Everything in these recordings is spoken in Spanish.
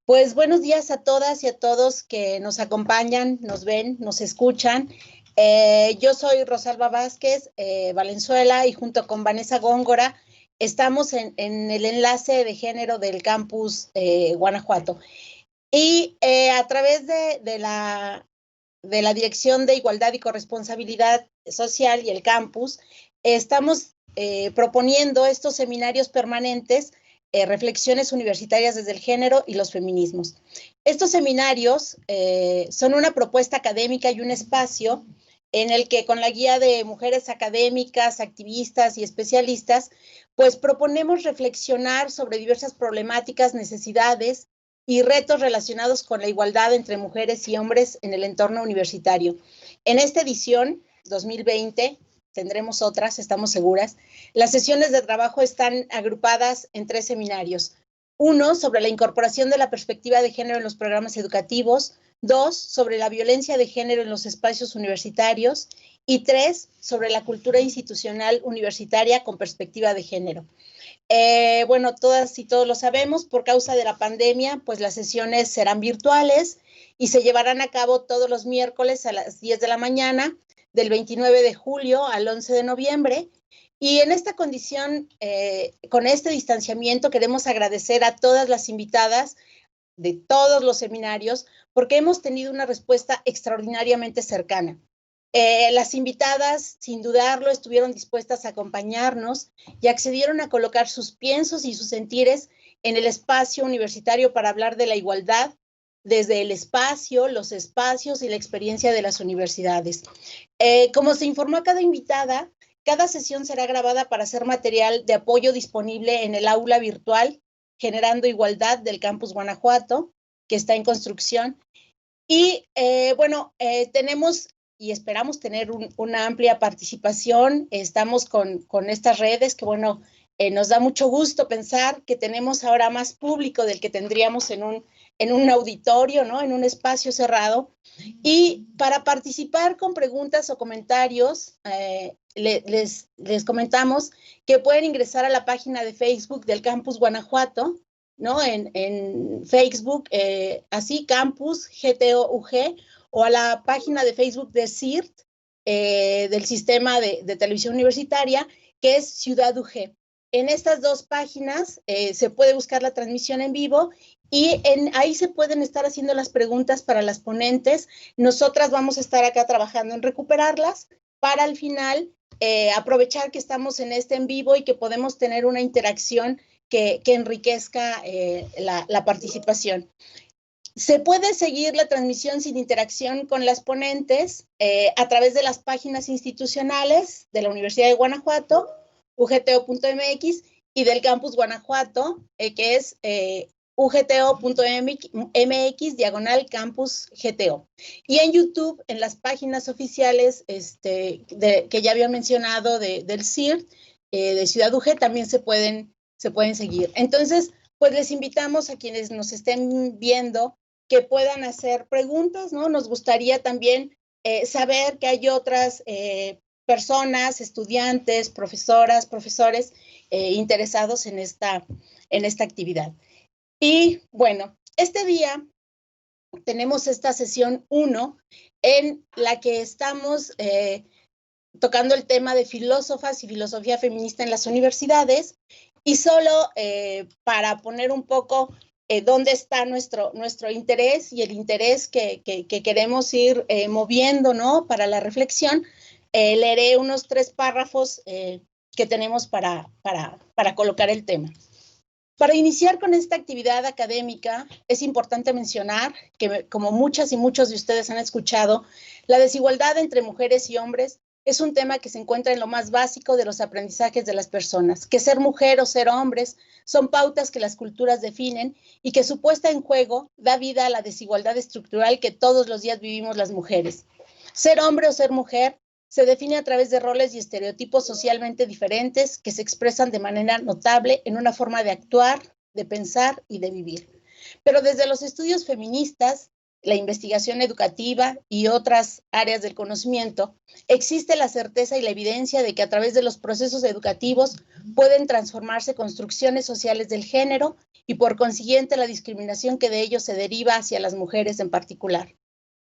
Pues buenos días a todas y a todos que nos acompañan, nos ven, nos escuchan. Yo soy Rosalba Vázquez Valenzuela y junto con Vanessa Góngora estamos en el enlace de género del campus Guanajuato. Y a través de la Dirección de Igualdad y Corresponsabilidad Social y el campus, estamos proponiendo estos seminarios permanentes, reflexiones universitarias desde el género y los feminismos. Estos seminarios son una propuesta académica y un espacio en el que con la guía de mujeres académicas, activistas y especialistas, pues proponemos reflexionar sobre diversas problemáticas, necesidades y retos relacionados con la igualdad entre mujeres y hombres en el entorno universitario. En esta edición 2020 tendremos otras, estamos seguras. Las sesiones de trabajo están agrupadas en 3 seminarios. 1, sobre la incorporación de la perspectiva de género en los programas educativos. 2, sobre la violencia de género en los espacios universitarios. Y 3, sobre la cultura institucional universitaria con perspectiva de género. Bueno, todas y todos lo sabemos, por causa de la pandemia, pues las sesiones serán virtuales y se llevarán a cabo todos los miércoles a las 10 de la mañana, del 29 de julio al 11 de noviembre. Y en esta condición, con este distanciamiento, queremos agradecer a todas las invitadas de todos los seminarios, porque hemos tenido una respuesta extraordinariamente cercana. Las invitadas, sin dudarlo, estuvieron dispuestas a acompañarnos y accedieron a colocar sus piensos y sus sentires en el espacio universitario para hablar de la igualdad desde el espacio, los espacios y la experiencia de las universidades. Como se informó a cada invitada, cada sesión será grabada para ser material de apoyo disponible en el aula virtual Generando Igualdad del Campus Guanajuato, que está en construcción. Y bueno, tenemos y esperamos tener una amplia participación. Estamos con estas redes que, bueno, nos da mucho gusto pensar que tenemos ahora más público del que tendríamos en un auditorio, ¿no? En un espacio cerrado. Y para participar con preguntas o comentarios, les comentamos que pueden ingresar a la página de Facebook del Campus Guanajuato, ¿no? En Facebook, así, Campus GTOUG, o a la página de Facebook de CIRT, del Sistema de Televisión Universitaria, que es Ciudad UG. En estas 2 páginas se puede buscar la transmisión en vivo y ahí se pueden estar haciendo las preguntas para las ponentes. Nosotras vamos a estar acá trabajando en recuperarlas para al final aprovechar que estamos en este en vivo y que podemos tener una interacción que enriquezca la participación. Se puede seguir la transmisión sin interacción con las ponentes a través de las páginas institucionales de la Universidad de Guanajuato, ugto.mx, y del Campus Guanajuato, que es ugto.mx/campus GTO. Y en YouTube, en las páginas oficiales que ya había mencionado del CIRT, de Ciudad UG, también se pueden seguir. Entonces, pues les invitamos a quienes nos estén viendo que puedan hacer preguntas, ¿no? Nos gustaría también saber que hay otras personas, estudiantes, profesoras, profesores interesados en esta actividad. Y bueno, este día tenemos esta sesión 1 en la que estamos tocando el tema de filósofas y filosofía feminista en las universidades, y solo para poner un poco dónde está nuestro interés y el interés que queremos ir moviendo, ¿no? Para la reflexión, leeré unos 3 párrafos que tenemos para colocar el tema. Para iniciar con esta actividad académica, es importante mencionar que, como muchas y muchos de ustedes han escuchado, la desigualdad entre mujeres y hombres es un tema que se encuentra en lo más básico de los aprendizajes de las personas, que ser mujer o ser hombres son pautas que las culturas definen y que su puesta en juego da vida a la desigualdad estructural que todos los días vivimos las mujeres. Ser hombre o ser mujer se define a través de roles y estereotipos socialmente diferentes que se expresan de manera notable en una forma de actuar, de pensar y de vivir. Pero desde los estudios feministas la investigación educativa y otras áreas del conocimiento, existe la certeza y la evidencia de que a través de los procesos educativos pueden transformarse construcciones sociales del género y por consiguiente la discriminación que de ello se deriva hacia las mujeres en particular.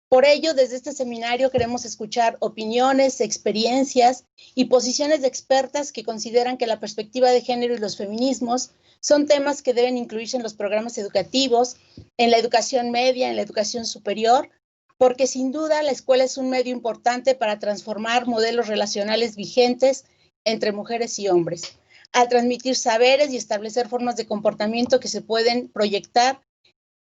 Por ello, desde este seminario queremos escuchar opiniones, experiencias y posiciones de expertas que consideran que la perspectiva de género y los feminismos son temas que deben incluirse en los programas educativos, en la educación media, en la educación superior, porque sin duda la escuela es un medio importante para transformar modelos relacionales vigentes entre mujeres y hombres, al transmitir saberes y establecer formas de comportamiento que se pueden proyectar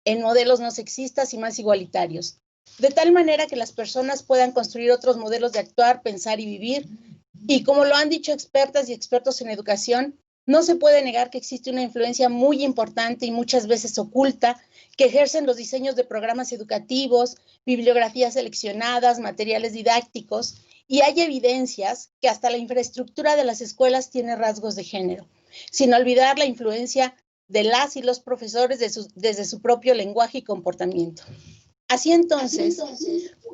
en modelos no sexistas y más igualitarios, de tal manera que las personas puedan construir otros modelos de actuar, pensar y vivir. Y como lo han dicho expertas y expertos en educación, no se puede negar que existe una influencia muy importante y muchas veces oculta que ejercen los diseños de programas educativos, bibliografías seleccionadas, materiales didácticos, y hay evidencias que hasta la infraestructura de las escuelas tiene rasgos de género, sin olvidar la influencia de las y los profesores desde su propio lenguaje y comportamiento. Así entonces,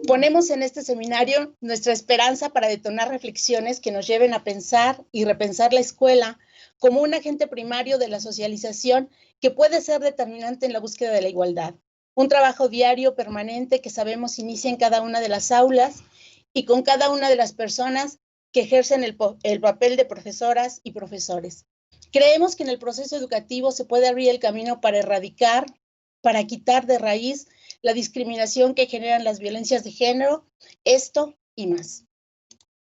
ponemos en este seminario nuestra esperanza para detonar reflexiones que nos lleven a pensar y repensar la escuela como un agente primario de la socialización que puede ser determinante en la búsqueda de la igualdad. Un trabajo diario, permanente, que sabemos inicia en cada una de las aulas y con cada una de las personas que ejercen el papel de profesoras y profesores. Creemos que en el proceso educativo se puede abrir el camino para erradicar, para quitar de raíz la discriminación que generan las violencias de género, esto y más.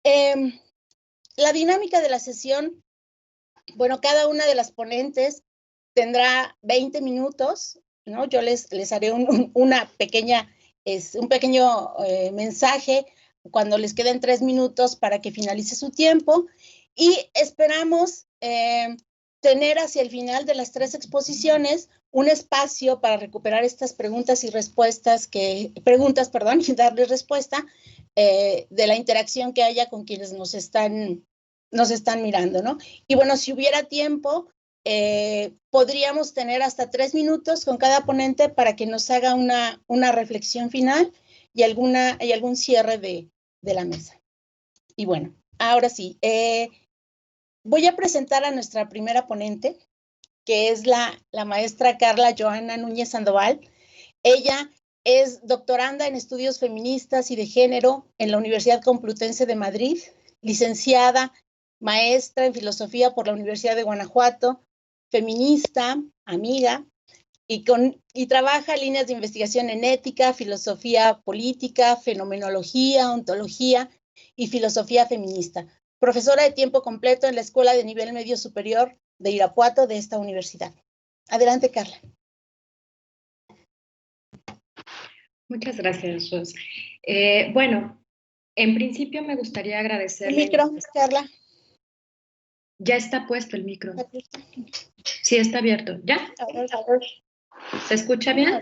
La dinámica de la sesión, bueno, cada una de las ponentes tendrá 20 minutos, ¿no? Yo les haré una pequeña, un pequeño mensaje cuando les queden 3 minutos para que finalice su tiempo y esperamos tener hacia el final de las 3 exposiciones un espacio para recuperar estas preguntas y respuestas, y darles respuesta de la interacción que haya con quienes nos están mirando, ¿no? Y bueno, si hubiera tiempo, podríamos tener hasta 3 minutos con cada ponente para que nos haga una reflexión final y algún cierre de la mesa. Y bueno, ahora sí, voy a presentar a nuestra primera ponente, que es la maestra Carla Johanna Núñez Sandoval. Ella es doctoranda en estudios feministas y de género en la Universidad Complutense de Madrid, licenciada, maestra en filosofía por la Universidad de Guanajuato, feminista, amiga, y trabaja líneas de investigación en ética, filosofía política, fenomenología, ontología y filosofía feminista. Profesora de tiempo completo en la Escuela de Nivel Medio Superior de Irapuato de esta universidad. Adelante, Carla. Muchas gracias, Ros. Bueno, en principio me gustaría agradecerle... El micro, Carla. Ya está puesto el micro. Sí, está abierto. ¿Ya? A ver. ¿Se escucha bien?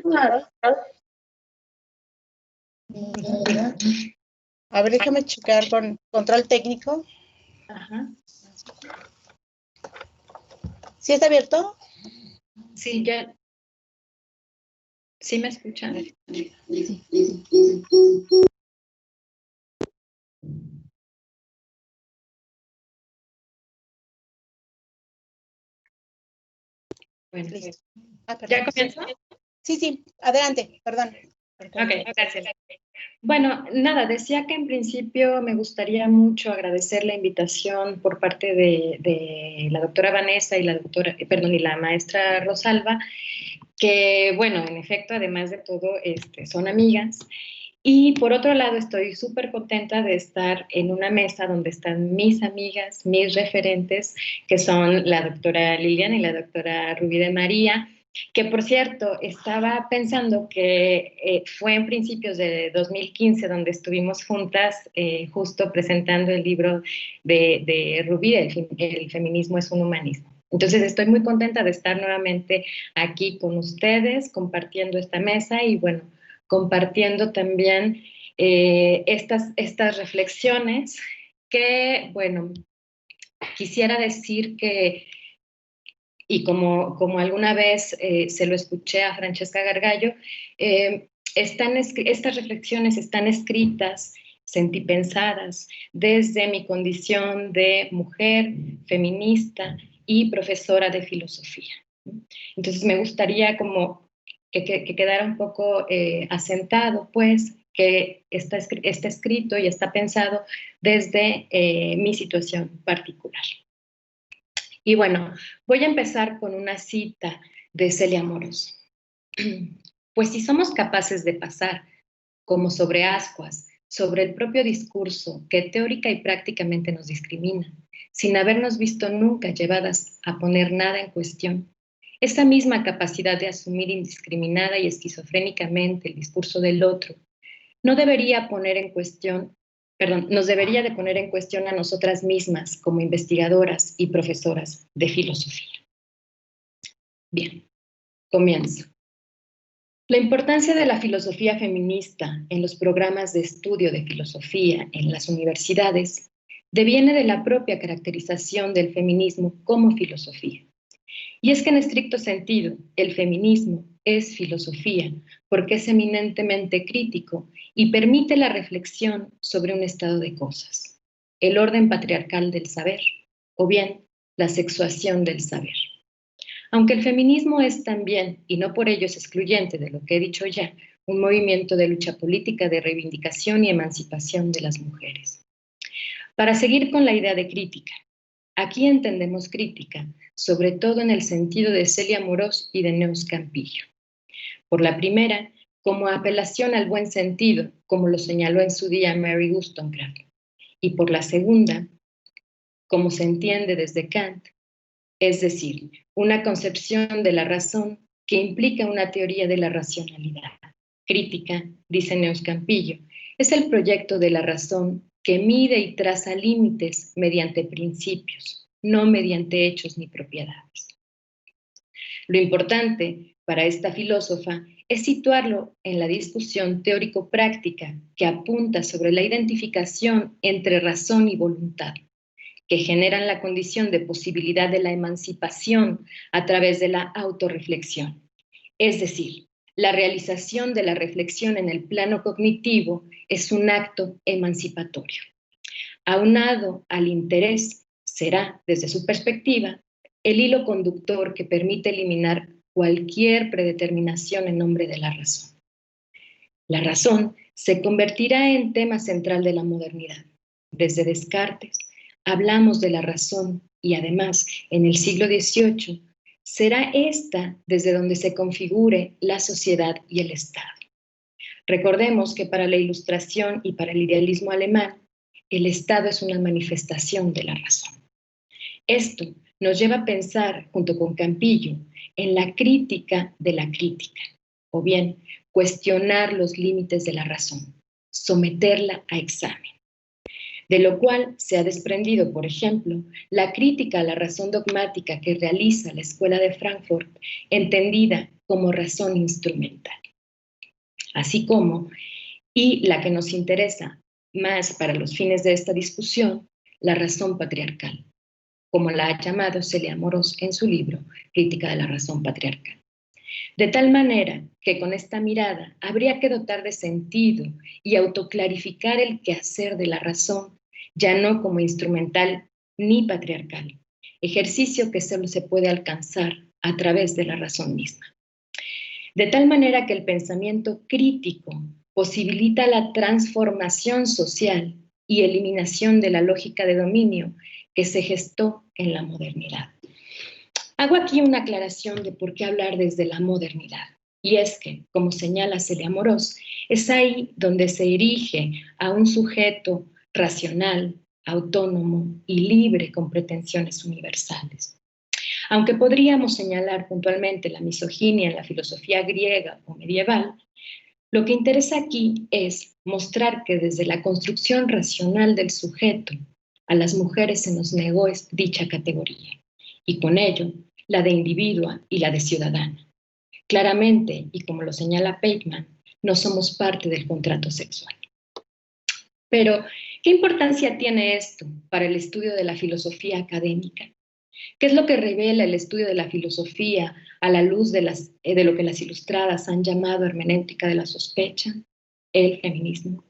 A ver, déjame checar con control técnico. Ajá. ¿Sí está abierto? Sí, ya. ¿Sí me escuchan? Bueno, listo. ¿Ya comienzo? Sí, adelante, perdón. Ok, gracias. Bueno, nada, decía que en principio me gustaría mucho agradecer la invitación por parte de la doctora Vanessa y la maestra Rosalba, que, bueno, en efecto, además de todo, son amigas. Y por otro lado, estoy súper contenta de estar en una mesa donde están mis amigas, mis referentes, que son la doctora Lilian y la doctora Rubí de María, que por cierto, estaba pensando que fue en principios de 2015 donde estuvimos juntas justo presentando el libro de Rubí, el feminismo es un humanismo. Entonces estoy muy contenta de estar nuevamente aquí con ustedes, compartiendo esta mesa y bueno, compartiendo también estas reflexiones que, bueno, quisiera decir que, y como alguna vez se lo escuché a Francesca Gargallo, estas reflexiones están escritas, sentipensadas, desde mi condición de mujer, feminista y profesora de filosofía. Entonces me gustaría como que quedara un poco asentado, pues, que está escrito y está pensado desde mi situación particular. Y bueno, voy a empezar con una cita de Celia Amorós. Pues si somos capaces de pasar como sobre ascuas, sobre el propio discurso que teórica y prácticamente nos discrimina, sin habernos visto nunca llevadas a poner nada en cuestión, esa misma capacidad de asumir indiscriminada y esquizofrénicamente el discurso del otro no debería poner en cuestión, nos debería de poner en cuestión a nosotras mismas como investigadoras y profesoras de filosofía. Bien, comienzo. La importancia de la filosofía feminista en los programas de estudio de filosofía en las universidades deviene de la propia caracterización del feminismo como filosofía. Y es que en estricto sentido, el feminismo es filosofía porque es eminentemente crítico y permite la reflexión sobre un estado de cosas, el orden patriarcal del saber o bien la sexuación del saber. Aunque el feminismo es también, y no por ello es excluyente de lo que he dicho ya, un movimiento de lucha política de reivindicación y emancipación de las mujeres. Para seguir con la idea de crítica, aquí entendemos crítica, sobre todo en el sentido de Celia Amorós y de Neus Campillo. Por la primera, como apelación al buen sentido, como lo señaló en su día Mary Wollstonecraft, y por la segunda, como se entiende desde Kant, es decir, una concepción de la razón que implica una teoría de la racionalidad. Crítica, dice Neus Campillo, es el proyecto de la razón que mide y traza límites mediante principios, no mediante hechos ni propiedades. Lo importante para esta filósofa es situarlo en la discusión teórico-práctica que apunta sobre la identificación entre razón y voluntad, que generan la condición de posibilidad de la emancipación a través de la autorreflexión. Es decir, la realización de la reflexión en el plano cognitivo es un acto emancipatorio. Aunado al interés, será, desde su perspectiva, el hilo conductor que permite eliminar cualquier predeterminación en nombre de la razón. La razón se convertirá en tema central de la modernidad. Desde Descartes, hablamos de la razón y además en el siglo XVIII será esta desde donde se configure la sociedad y el Estado. Recordemos que para la Ilustración y para el idealismo alemán, el Estado es una manifestación de la razón. Esto nos lleva a pensar, junto con Campillo, en la crítica de la crítica, o bien cuestionar los límites de la razón, someterla a examen. De lo cual se ha desprendido, por ejemplo, la crítica a la razón dogmática que realiza la Escuela de Frankfurt, entendida como razón instrumental. Así como, y la que nos interesa más para los fines de esta discusión, la razón patriarcal, como la ha llamado Celia Amorós en su libro Crítica de la razón patriarcal. De tal manera que con esta mirada habría que dotar de sentido y autoclarificar el quehacer de la razón, ya no como instrumental ni patriarcal, ejercicio que solo se puede alcanzar a través de la razón misma. De tal manera que el pensamiento crítico posibilita la transformación social y eliminación de la lógica de dominio que se gestó en la modernidad. Hago aquí una aclaración de por qué hablar desde la modernidad. Y es que, como señala Celia Amorós, es ahí donde se erige a un sujeto racional, autónomo y libre con pretensiones universales. Aunque podríamos señalar puntualmente la misoginia en la filosofía griega o medieval, lo que interesa aquí es mostrar que desde la construcción racional del sujeto, a las mujeres se nos negó dicha categoría, y con ello la de individua y la de ciudadana. Claramente, y como lo señala Pateman, no somos parte del contrato sexual. Pero, ¿qué importancia tiene esto para el estudio de la filosofía académica? ¿Qué es lo que revela el estudio de la filosofía a la luz de lo que las ilustradas han llamado hermenéutica de la sospecha? El feminismo.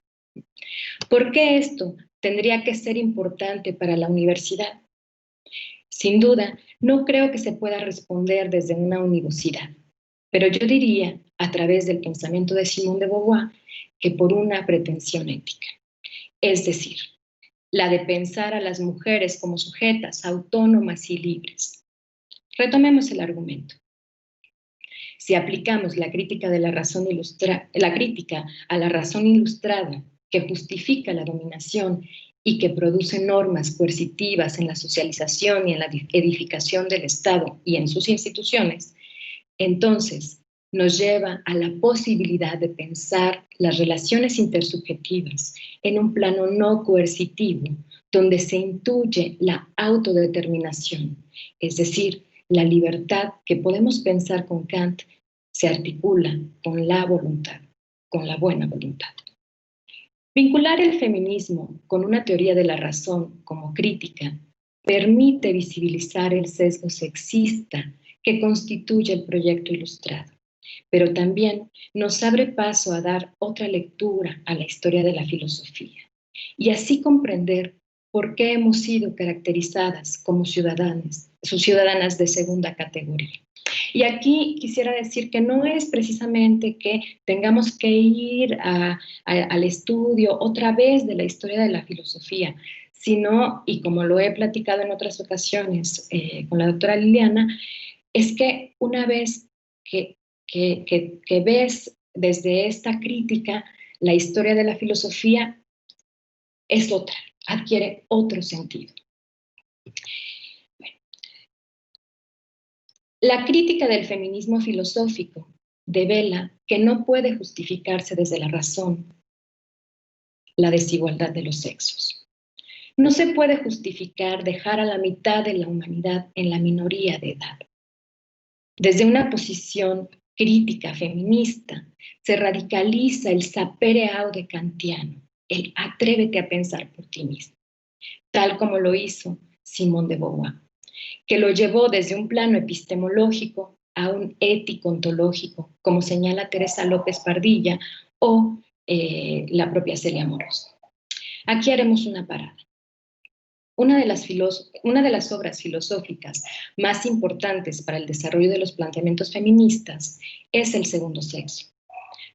¿Por qué esto tendría que ser importante para la universidad? Sin duda, no creo que se pueda responder desde una universidad, pero yo diría, a través del pensamiento de Simone de Beauvoir, que por una pretensión ética. Es decir, la de pensar a las mujeres como sujetas autónomas y libres. Retomemos el argumento. Si aplicamos la crítica a la razón ilustrada que justifica la dominación y que produce normas coercitivas en la socialización y en la edificación del Estado y en sus instituciones, entonces nos lleva a la posibilidad de pensar las relaciones intersubjetivas en un plano no coercitivo, donde se intuye la autodeterminación, es decir, la libertad que podemos pensar con Kant se articula con la voluntad, con la buena voluntad. Vincular el feminismo con una teoría de la razón como crítica permite visibilizar el sesgo sexista que constituye el proyecto ilustrado, pero también nos abre paso a dar otra lectura a la historia de la filosofía y así comprender por qué hemos sido caracterizadas como ciudadanas de segunda categoría. Y aquí quisiera decir que no es precisamente que tengamos que ir al estudio otra vez de la historia de la filosofía, sino, y como lo he platicado en otras ocasiones con la doctora Liliana, es que una vez que ves desde esta crítica la historia de la filosofía, es otra, adquiere otro sentido. La crítica del feminismo filosófico devela que no puede justificarse desde la razón la desigualdad de los sexos. No se puede justificar dejar a la mitad de la humanidad en la minoría de edad. Desde una posición crítica feminista se radicaliza el sapere aude kantiano, el atrévete a pensar por ti mismo, tal como lo hizo Simone de Beauvoir, que lo llevó desde un plano epistemológico a un ético-ontológico, como señala Teresa López Pardilla o la propia Celia Amorós. Aquí haremos una parada. Una de las obras filosóficas más importantes para el desarrollo de los planteamientos feministas es El segundo sexo,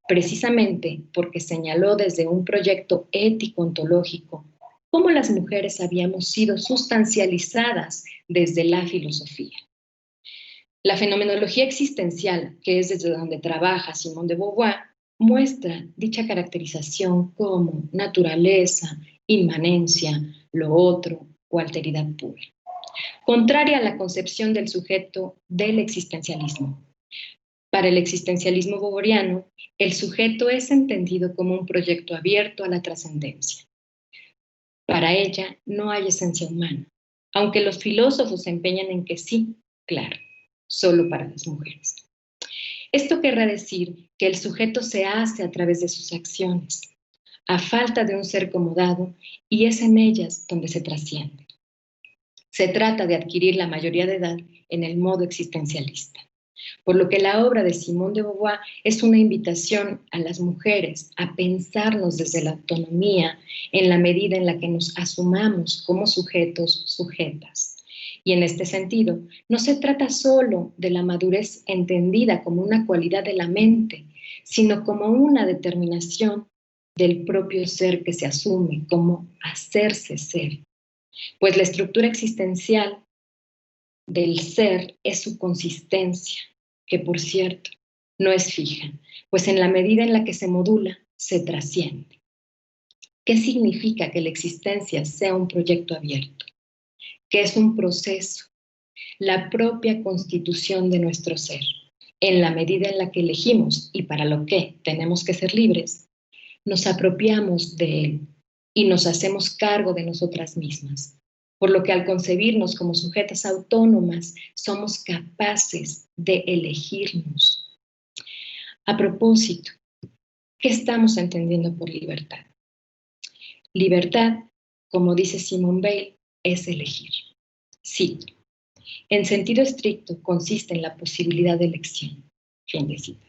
precisamente porque señaló desde un proyecto ético-ontológico cómo las mujeres habíamos sido sustancializadas desde la filosofía. La fenomenología existencial, que es desde donde trabaja Simone de Beauvoir, muestra dicha caracterización como naturaleza, inmanencia, lo otro o alteridad pura, contraria a la concepción del sujeto del existencialismo. Para el existencialismo beauvoiriano, el sujeto es entendido como un proyecto abierto a la trascendencia. Para ella no hay esencia humana, aunque los filósofos se empeñan en que sí, claro, solo para las mujeres. Esto querrá decir que el sujeto se hace a través de sus acciones, a falta de un ser acomodado, y es en ellas donde se trasciende. Se trata de adquirir la mayoría de edad en el modo existencialista, por lo que la obra de Simone de Beauvoir es una invitación a las mujeres a pensarnos desde la autonomía en la medida en la que nos asumamos como sujetos, sujetas. Y en este sentido, no se trata solo de la madurez entendida como una cualidad de la mente, sino como una determinación del propio ser que se asume como hacerse ser. Pues la estructura existencial del ser es su consistencia, que por cierto no es fija, pues en la medida en la que se modula, se trasciende. ¿Qué significa que la existencia sea un proyecto abierto? Que es un proceso, la propia constitución de nuestro ser. En la medida en la que elegimos y para lo que tenemos que ser libres, nos apropiamos de él y nos hacemos cargo de nosotras mismas. Por lo que al concebirnos como sujetas autónomas, somos capaces de elegirnos. A propósito, ¿qué estamos entendiendo por libertad? Libertad, como dice Simone Weil, es elegir. Cito: En sentido estricto, consiste en la posibilidad de elección. Fin de cita.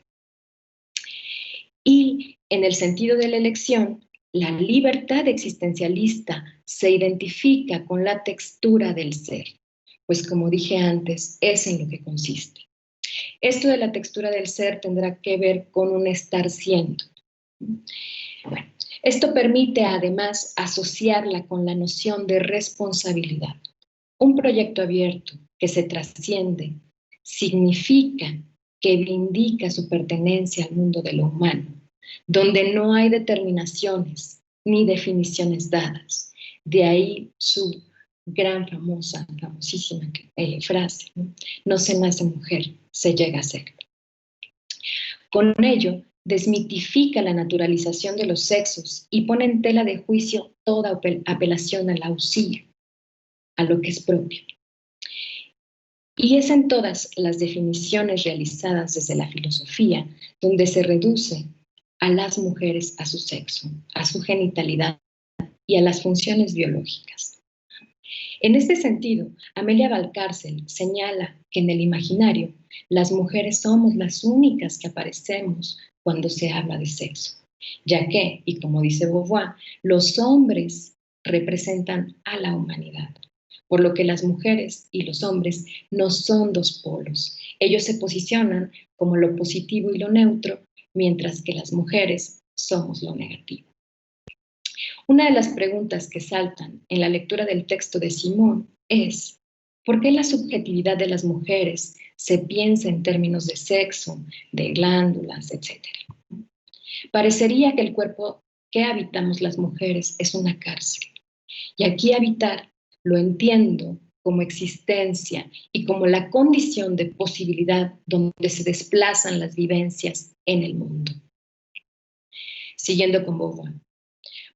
Y en el sentido de la elección, la libertad existencialista se identifica con la textura del ser, pues como dije antes, es en lo que consiste. Esto de la textura del ser tendrá que ver con un estar siendo. Bueno, esto permite además asociarla con la noción de responsabilidad. Un proyecto abierto que se trasciende significa que indica su pertenencia al mundo de lo humano, donde no hay determinaciones ni definiciones dadas. De ahí su famosísima frase, ¿no? No se nace mujer, se llega a ser. Con ello, desmitifica la naturalización de los sexos y pone en tela de juicio toda apelación al auxilio, a lo que es propio. Y es en todas las definiciones realizadas desde la filosofía donde se reduce a las mujeres a su sexo, a su genitalidad y a las funciones biológicas. En este sentido, Amelia Valcárcel señala que en el imaginario las mujeres somos las únicas que aparecemos cuando se habla de sexo, ya que, y como dice Beauvoir, los hombres representan a la humanidad, por lo que las mujeres y los hombres no son dos polos. Ellos se posicionan como lo positivo y lo neutro, mientras que las mujeres somos lo negativo. Una de las preguntas que saltan en la lectura del texto de Simón es: ¿por qué la subjetividad de las mujeres se piensa en términos de sexo, de glándulas, etcétera? Parecería que el cuerpo que habitamos las mujeres es una cárcel. Y aquí habitar lo entiendo como existencia y como la condición de posibilidad donde se desplazan las vivencias en el mundo. Siguiendo con Beauvoir.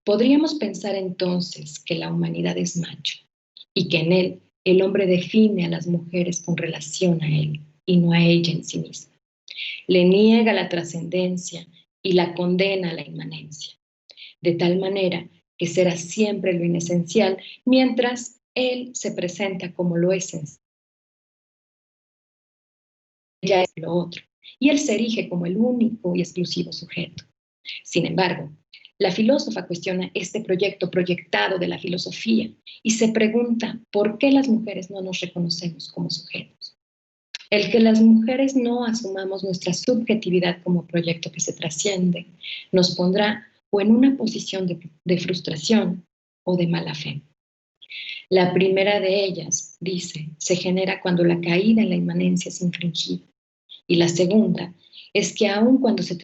Podríamos pensar entonces que la humanidad es macho y que en él el hombre define a las mujeres con relación a él y no a ella en sí misma. Le niega la trascendencia y la condena a la inmanencia, de tal manera que será siempre lo inesencial, mientras él se presenta como lo esencial. Ella es lo otro, y él se erige como el único y exclusivo sujeto. Sin embargo, la filósofa cuestiona este proyecto proyectado de la filosofía y se pregunta por qué las mujeres no nos reconocemos como sujetos. El que las mujeres no asumamos nuestra subjetividad como proyecto que se trasciende nos pondrá o en una posición de frustración o de mala fe. La primera de ellas, dice, se genera cuando la caída en la inmanencia es infringida. Y la segunda es que aun cuando se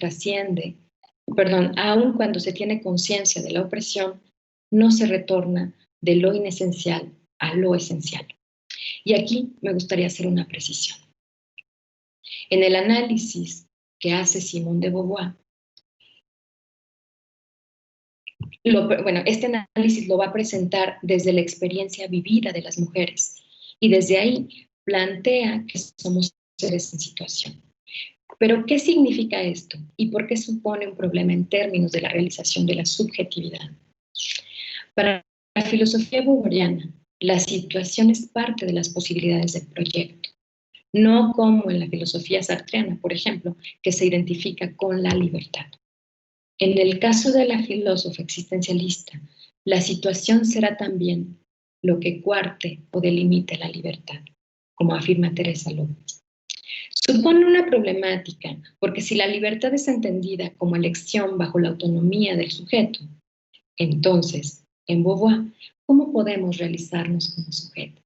tiene conciencia de la opresión, no se retorna de lo inesencial a lo esencial. Y aquí me gustaría hacer una precisión. En el análisis que hace Simone de Beauvoir, este análisis lo va a presentar desde la experiencia vivida de las mujeres y desde ahí plantea que somos seres en situación. Pero, ¿qué significa esto? ¿Y por qué supone un problema en términos de la realización de la subjetividad? Para la filosofía beauvoiriana, la situación es parte de las posibilidades del proyecto, no como en la filosofía sartreana, por ejemplo, que se identifica con la libertad. En el caso de la filósofa existencialista, la situación será también lo que cuarte o delimite la libertad, como afirma Teresa López. Supone una problemática, porque si la libertad es entendida como elección bajo la autonomía del sujeto, entonces, en Beauvoir, ¿cómo podemos realizarnos como sujetos?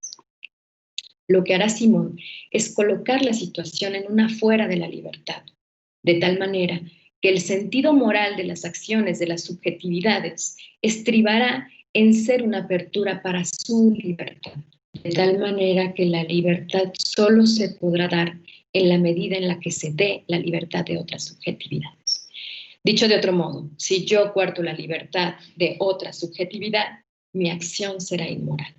Lo que hará Simón es colocar la situación en una fuera de la libertad, de tal manera que el sentido moral de las acciones de las subjetividades estribará en ser una apertura para su libertad, de tal manera que la libertad solo se podrá dar en la medida en la que se dé la libertad de otras subjetividades. Dicho de otro modo, si yo coarto la libertad de otra subjetividad, mi acción será inmoral.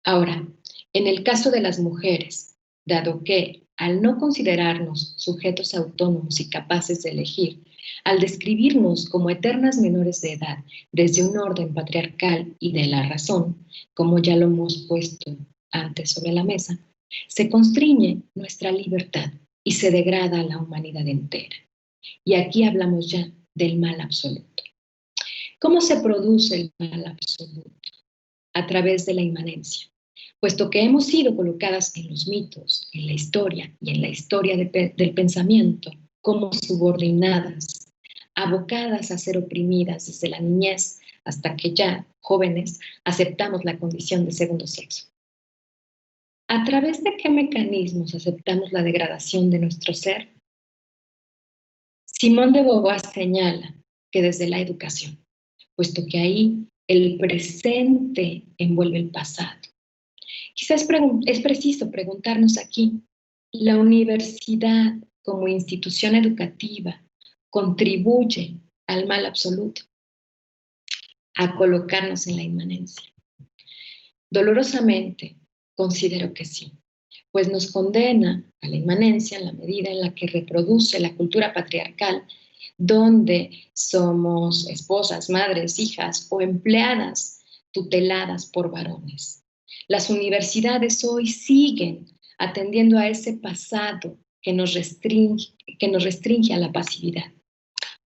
Ahora, en el caso de las mujeres, dado que, al no considerarnos sujetos autónomos y capaces de elegir, al describirnos como eternas menores de edad desde un orden patriarcal y de la razón, como ya lo hemos puesto antes sobre la mesa, se constriñe nuestra libertad y se degrada a la humanidad entera. Y aquí hablamos ya del mal absoluto. ¿Cómo se produce el mal absoluto? A través de la inmanencia. Puesto que hemos sido colocadas en los mitos, en la historia y en la historia del pensamiento como subordinadas, abocadas a ser oprimidas desde la niñez hasta que ya, jóvenes, aceptamos la condición de segundo sexo. ¿A través de qué mecanismos aceptamos la degradación de nuestro ser? Simón de Beauvoir señala que desde la educación, puesto que ahí el presente envuelve el pasado. Quizás es preciso preguntarnos aquí, ¿la universidad como institución educativa contribuye al mal absoluto? A colocarnos en la inmanencia. Dolorosamente, considero que sí, pues nos condena a la inmanencia en la medida en la que reproduce la cultura patriarcal, donde somos esposas, madres, hijas o empleadas tuteladas por varones. Las universidades hoy siguen atendiendo a ese pasado que nos restringe a la pasividad.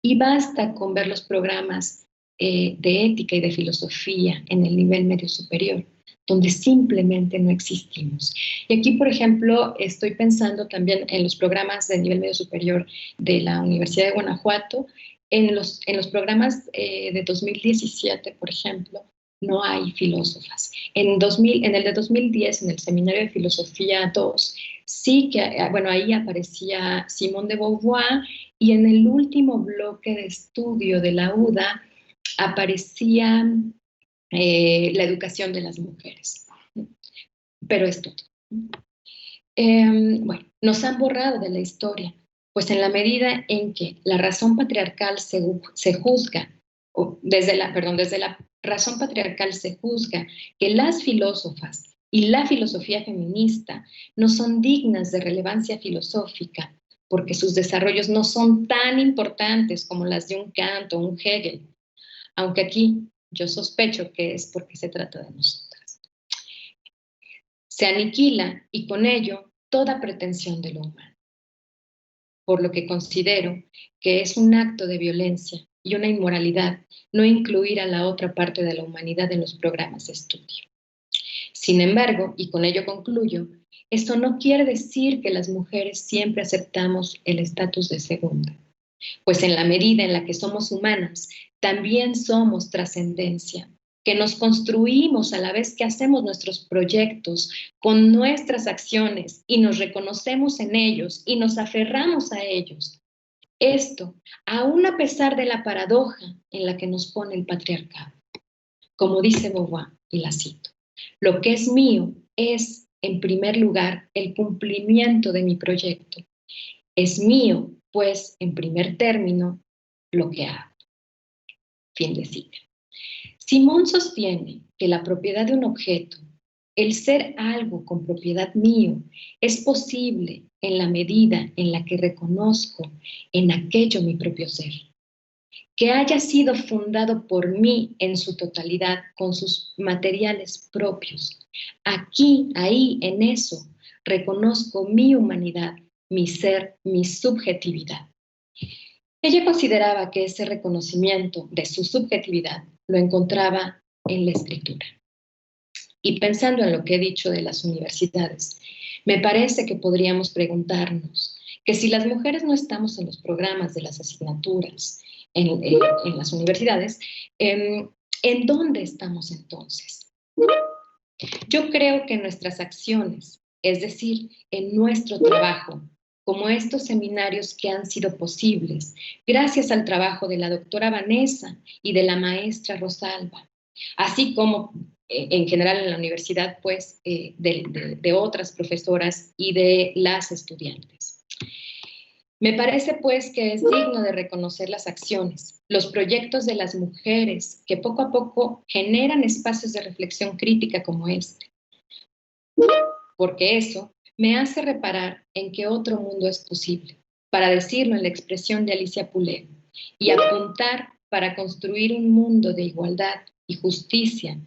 Y basta con ver los programas de ética y de filosofía en el nivel medio superior, donde simplemente no existimos. Y aquí, por ejemplo, estoy pensando también en los programas de nivel medio superior de la Universidad de Guanajuato. En los programas de 2017, por ejemplo, no hay filósofas. En el de 2010, en el Seminario de Filosofía 2, sí que, bueno, ahí aparecía Simone de Beauvoir, y en el último bloque de estudio de la UDA aparecía la educación de las mujeres. Pero es todo. Bueno, nos han borrado de la historia, pues en la medida en que la razón patriarcal se juzga, desde la razón patriarcal se juzga que las filósofas y la filosofía feminista no son dignas de relevancia filosófica, porque sus desarrollos no son tan importantes como las de un Kant o un Hegel, aunque aquí yo sospecho que es porque se trata de nosotras. Se aniquila y con ello toda pretensión de lo humano, por lo que considero que es un acto de violencia y una inmoralidad no incluir a la otra parte de la humanidad en los programas de estudio. Sin embargo, y con ello concluyo, esto no quiere decir que las mujeres siempre aceptamos el estatus de segunda, pues en la medida en la que somos humanas, también somos trascendencia, que nos construimos a la vez que hacemos nuestros proyectos con nuestras acciones y nos reconocemos en ellos y nos aferramos a ellos. Esto, aún a pesar de la paradoja en la que nos pone el patriarcado. Como dice Beauvoir, y la cito, lo que es mío es, en primer lugar, el cumplimiento de mi proyecto. Es mío, pues, en primer término, lo que hago. Fin de cita. Simón sostiene que la propiedad de un objeto, el ser algo con propiedad mío, es posible en la medida en la que reconozco en aquello mi propio ser. Que haya sido fundado por mí en su totalidad, con sus materiales propios. Aquí, ahí, en eso, reconozco mi humanidad, mi ser, mi subjetividad. Ella consideraba que ese reconocimiento de su subjetividad lo encontraba en la escritura. Y pensando en lo que he dicho de las universidades, me parece que podríamos preguntarnos que si las mujeres no estamos en los programas de las asignaturas en las universidades, ¿en dónde estamos entonces? Yo creo que en nuestras acciones, es decir, en nuestro trabajo, como estos seminarios que han sido posibles, gracias al trabajo de la doctora Vanessa y de la maestra Rosalba, así como en general en la universidad, pues, de otras profesoras y de las estudiantes. Me parece, pues, que es digno de reconocer las acciones, los proyectos de las mujeres que poco a poco generan espacios de reflexión crítica como este. Porque eso me hace reparar en que otro mundo es posible, para decirlo en la expresión de Alicia Poulet, y apuntar para construir un mundo de igualdad y justicia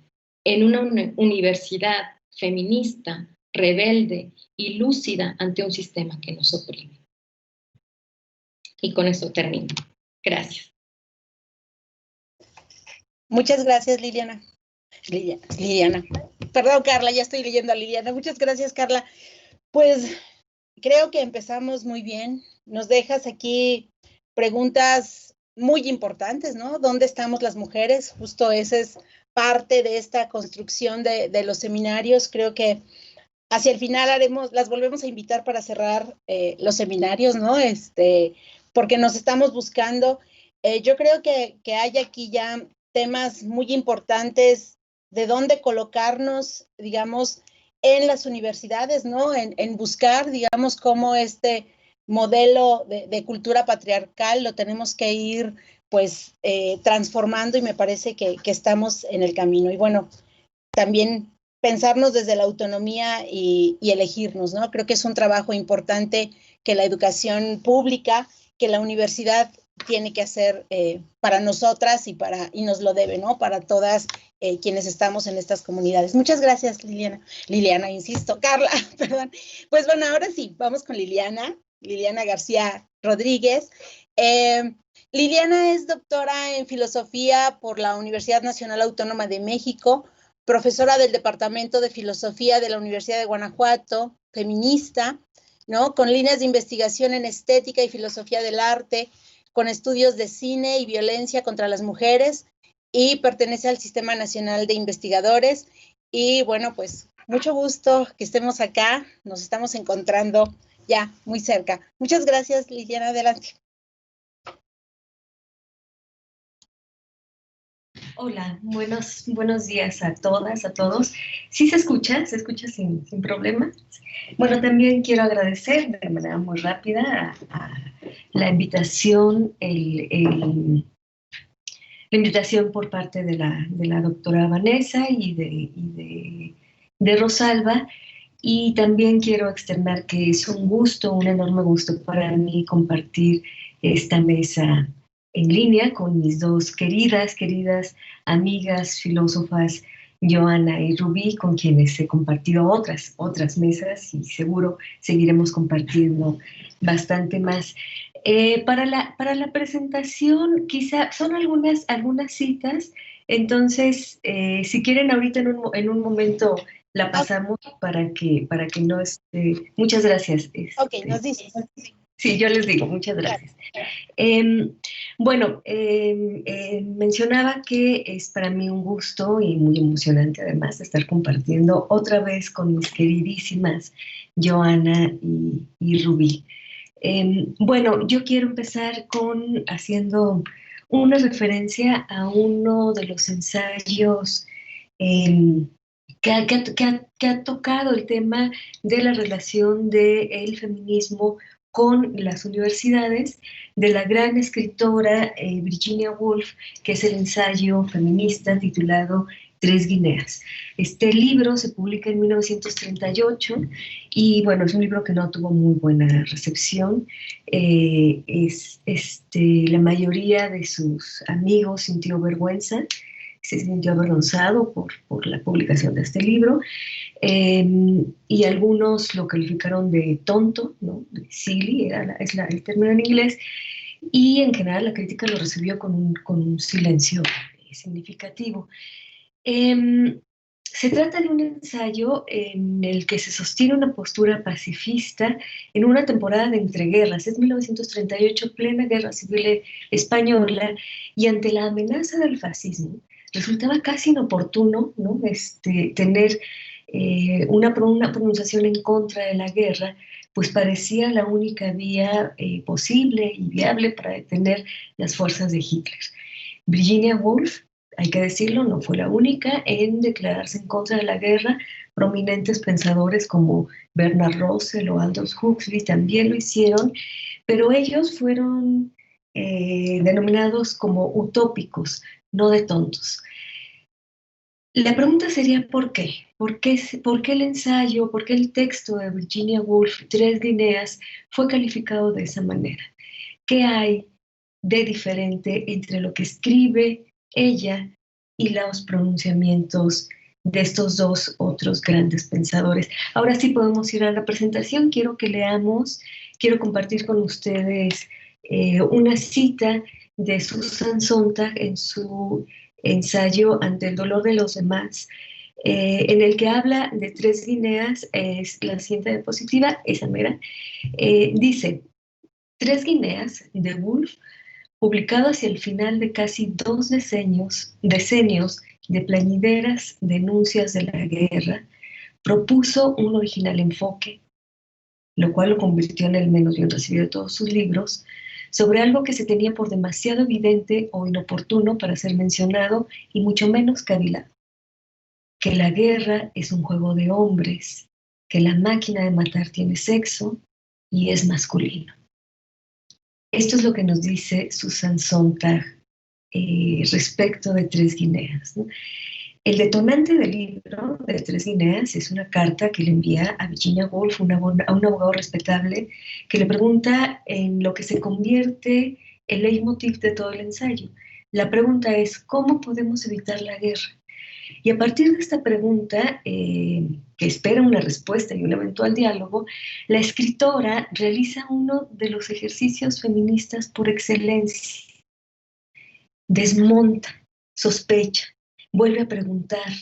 en una universidad feminista, rebelde y lúcida ante un sistema que nos oprime. Y con eso termino. Gracias. Muchas gracias, Liliana. Liliana. Perdón, Carla, ya estoy leyendo a Liliana. Muchas gracias, Carla. Pues creo que empezamos muy bien. Nos dejas aquí preguntas muy importantes, ¿no? ¿Dónde estamos las mujeres? Justo esa es parte de esta construcción de los seminarios. Creo que hacia el final las volvemos a invitar para cerrar los seminarios, ¿no? Porque nos estamos buscando. Yo creo que hay aquí ya temas muy importantes de dónde colocarnos, digamos, en las universidades, ¿no? En buscar, digamos, cómo este modelo de cultura patriarcal lo tenemos que ir, pues, transformando, y me parece que estamos en el camino. Y bueno, también pensarnos desde la autonomía y elegirnos, ¿no? Creo que es un trabajo importante que la educación pública, que la universidad tiene que hacer para nosotras y nos lo debe, ¿no? Para todas quienes estamos en estas comunidades. Muchas gracias, Liliana, insisto, Carla, perdón. Pues bueno, ahora sí, vamos con Liliana García Rodríguez. Liliana es doctora en filosofía por la Universidad Nacional Autónoma de México, profesora del Departamento de Filosofía de la Universidad de Guanajuato, feminista, ¿no? Con líneas de investigación en estética y filosofía del arte, con estudios de cine y violencia contra las mujeres, y pertenece al Sistema Nacional de Investigadores. Y bueno, pues mucho gusto que estemos acá, nos estamos encontrando ya muy cerca. Muchas gracias, Liliana, adelante. Hola, buenos días a todas, a todos. ¿Sí se escucha sin problema? Bueno, también quiero agradecer de manera muy rápida a la invitación, la invitación por parte de la doctora Vanessa y de Rosalba. Y también quiero externar que es un gusto, un enorme gusto para mí compartir esta mesa en línea con mis dos queridas amigas filósofas, Joana y Rubí, con quienes he compartido otras mesas y seguro seguiremos compartiendo bastante más. Para la presentación, quizá son algunas citas, entonces si quieren ahorita en un momento la pasamos para que no esté. Muchas gracias. Ok, nos dices. Sí, yo les digo, muchas gracias. Bueno, mencionaba que es para mí un gusto y muy emocionante además estar compartiendo otra vez con mis queridísimas Joana y Rubí. Bueno, yo quiero empezar haciendo una referencia a uno de los ensayos que ha tocado el tema de la relación del feminismo con las universidades, de la gran escritora Virginia Woolf, que es el ensayo feminista titulado Tres Guineas. Este libro se publica en 1938 y bueno, es un libro que no tuvo muy buena recepción. La mayoría de sus amigos sintió vergüenza, se sintió avergonzado por la publicación de este libro, y algunos lo calificaron de tonto, ¿no? De silly, es el término en inglés, y en general la crítica lo recibió con un silencio significativo. Se trata de un ensayo en el que se sostiene una postura pacifista en una temporada de entreguerras. Es 1938, plena guerra civil española, y ante la amenaza del fascismo, resultaba casi inoportuno, ¿no? Tener una pronunciación en contra de la guerra, pues parecía la única vía posible y viable para detener las fuerzas de Hitler. Virginia Woolf, hay que decirlo, no fue la única en declararse en contra de la guerra. Prominentes pensadores como Bernard Russell o Aldous Huxley también lo hicieron, pero ellos fueron denominados como utópicos, no de tontos. La pregunta sería ¿por qué? ¿Por qué el ensayo, por qué el texto de Virginia Woolf, Tres Guineas, fue calificado de esa manera? ¿Qué hay de diferente entre lo que escribe ella y los pronunciamientos de estos dos otros grandes pensadores. Ahora sí podemos ir a la presentación. Quiero que leamos, quiero compartir con ustedes una cita de Susan Sontag en su ensayo Ante el dolor de los demás, en el que habla de 3 guineas. Es la siguiente diapositiva, esa mera. Dice, 3 guineas de Woolf, publicado hacia el final de casi 2 decenios de plañideras denuncias de la guerra, propuso un original enfoque, lo cual lo convirtió en el menos bien recibido de todos sus libros, sobre algo que se tenía por demasiado evidente o inoportuno para ser mencionado y mucho menos cavilado: que la guerra es un juego de hombres, que la máquina de matar tiene sexo y es masculino. Esto es lo que nos dice Susan Sontag respecto de 3 guineas, ¿no? El detonante del libro de 3 guineas es una carta que le envía a Virginia Woolf, a un abogado respetable, que le pregunta en lo que se convierte el leitmotiv de todo el ensayo. La pregunta es, ¿cómo podemos evitar la guerra? Y a partir de esta pregunta, que espera una respuesta y un eventual diálogo, la escritora realiza uno de los ejercicios feministas por excelencia. Desmonta, sospecha, vuelve a preguntar,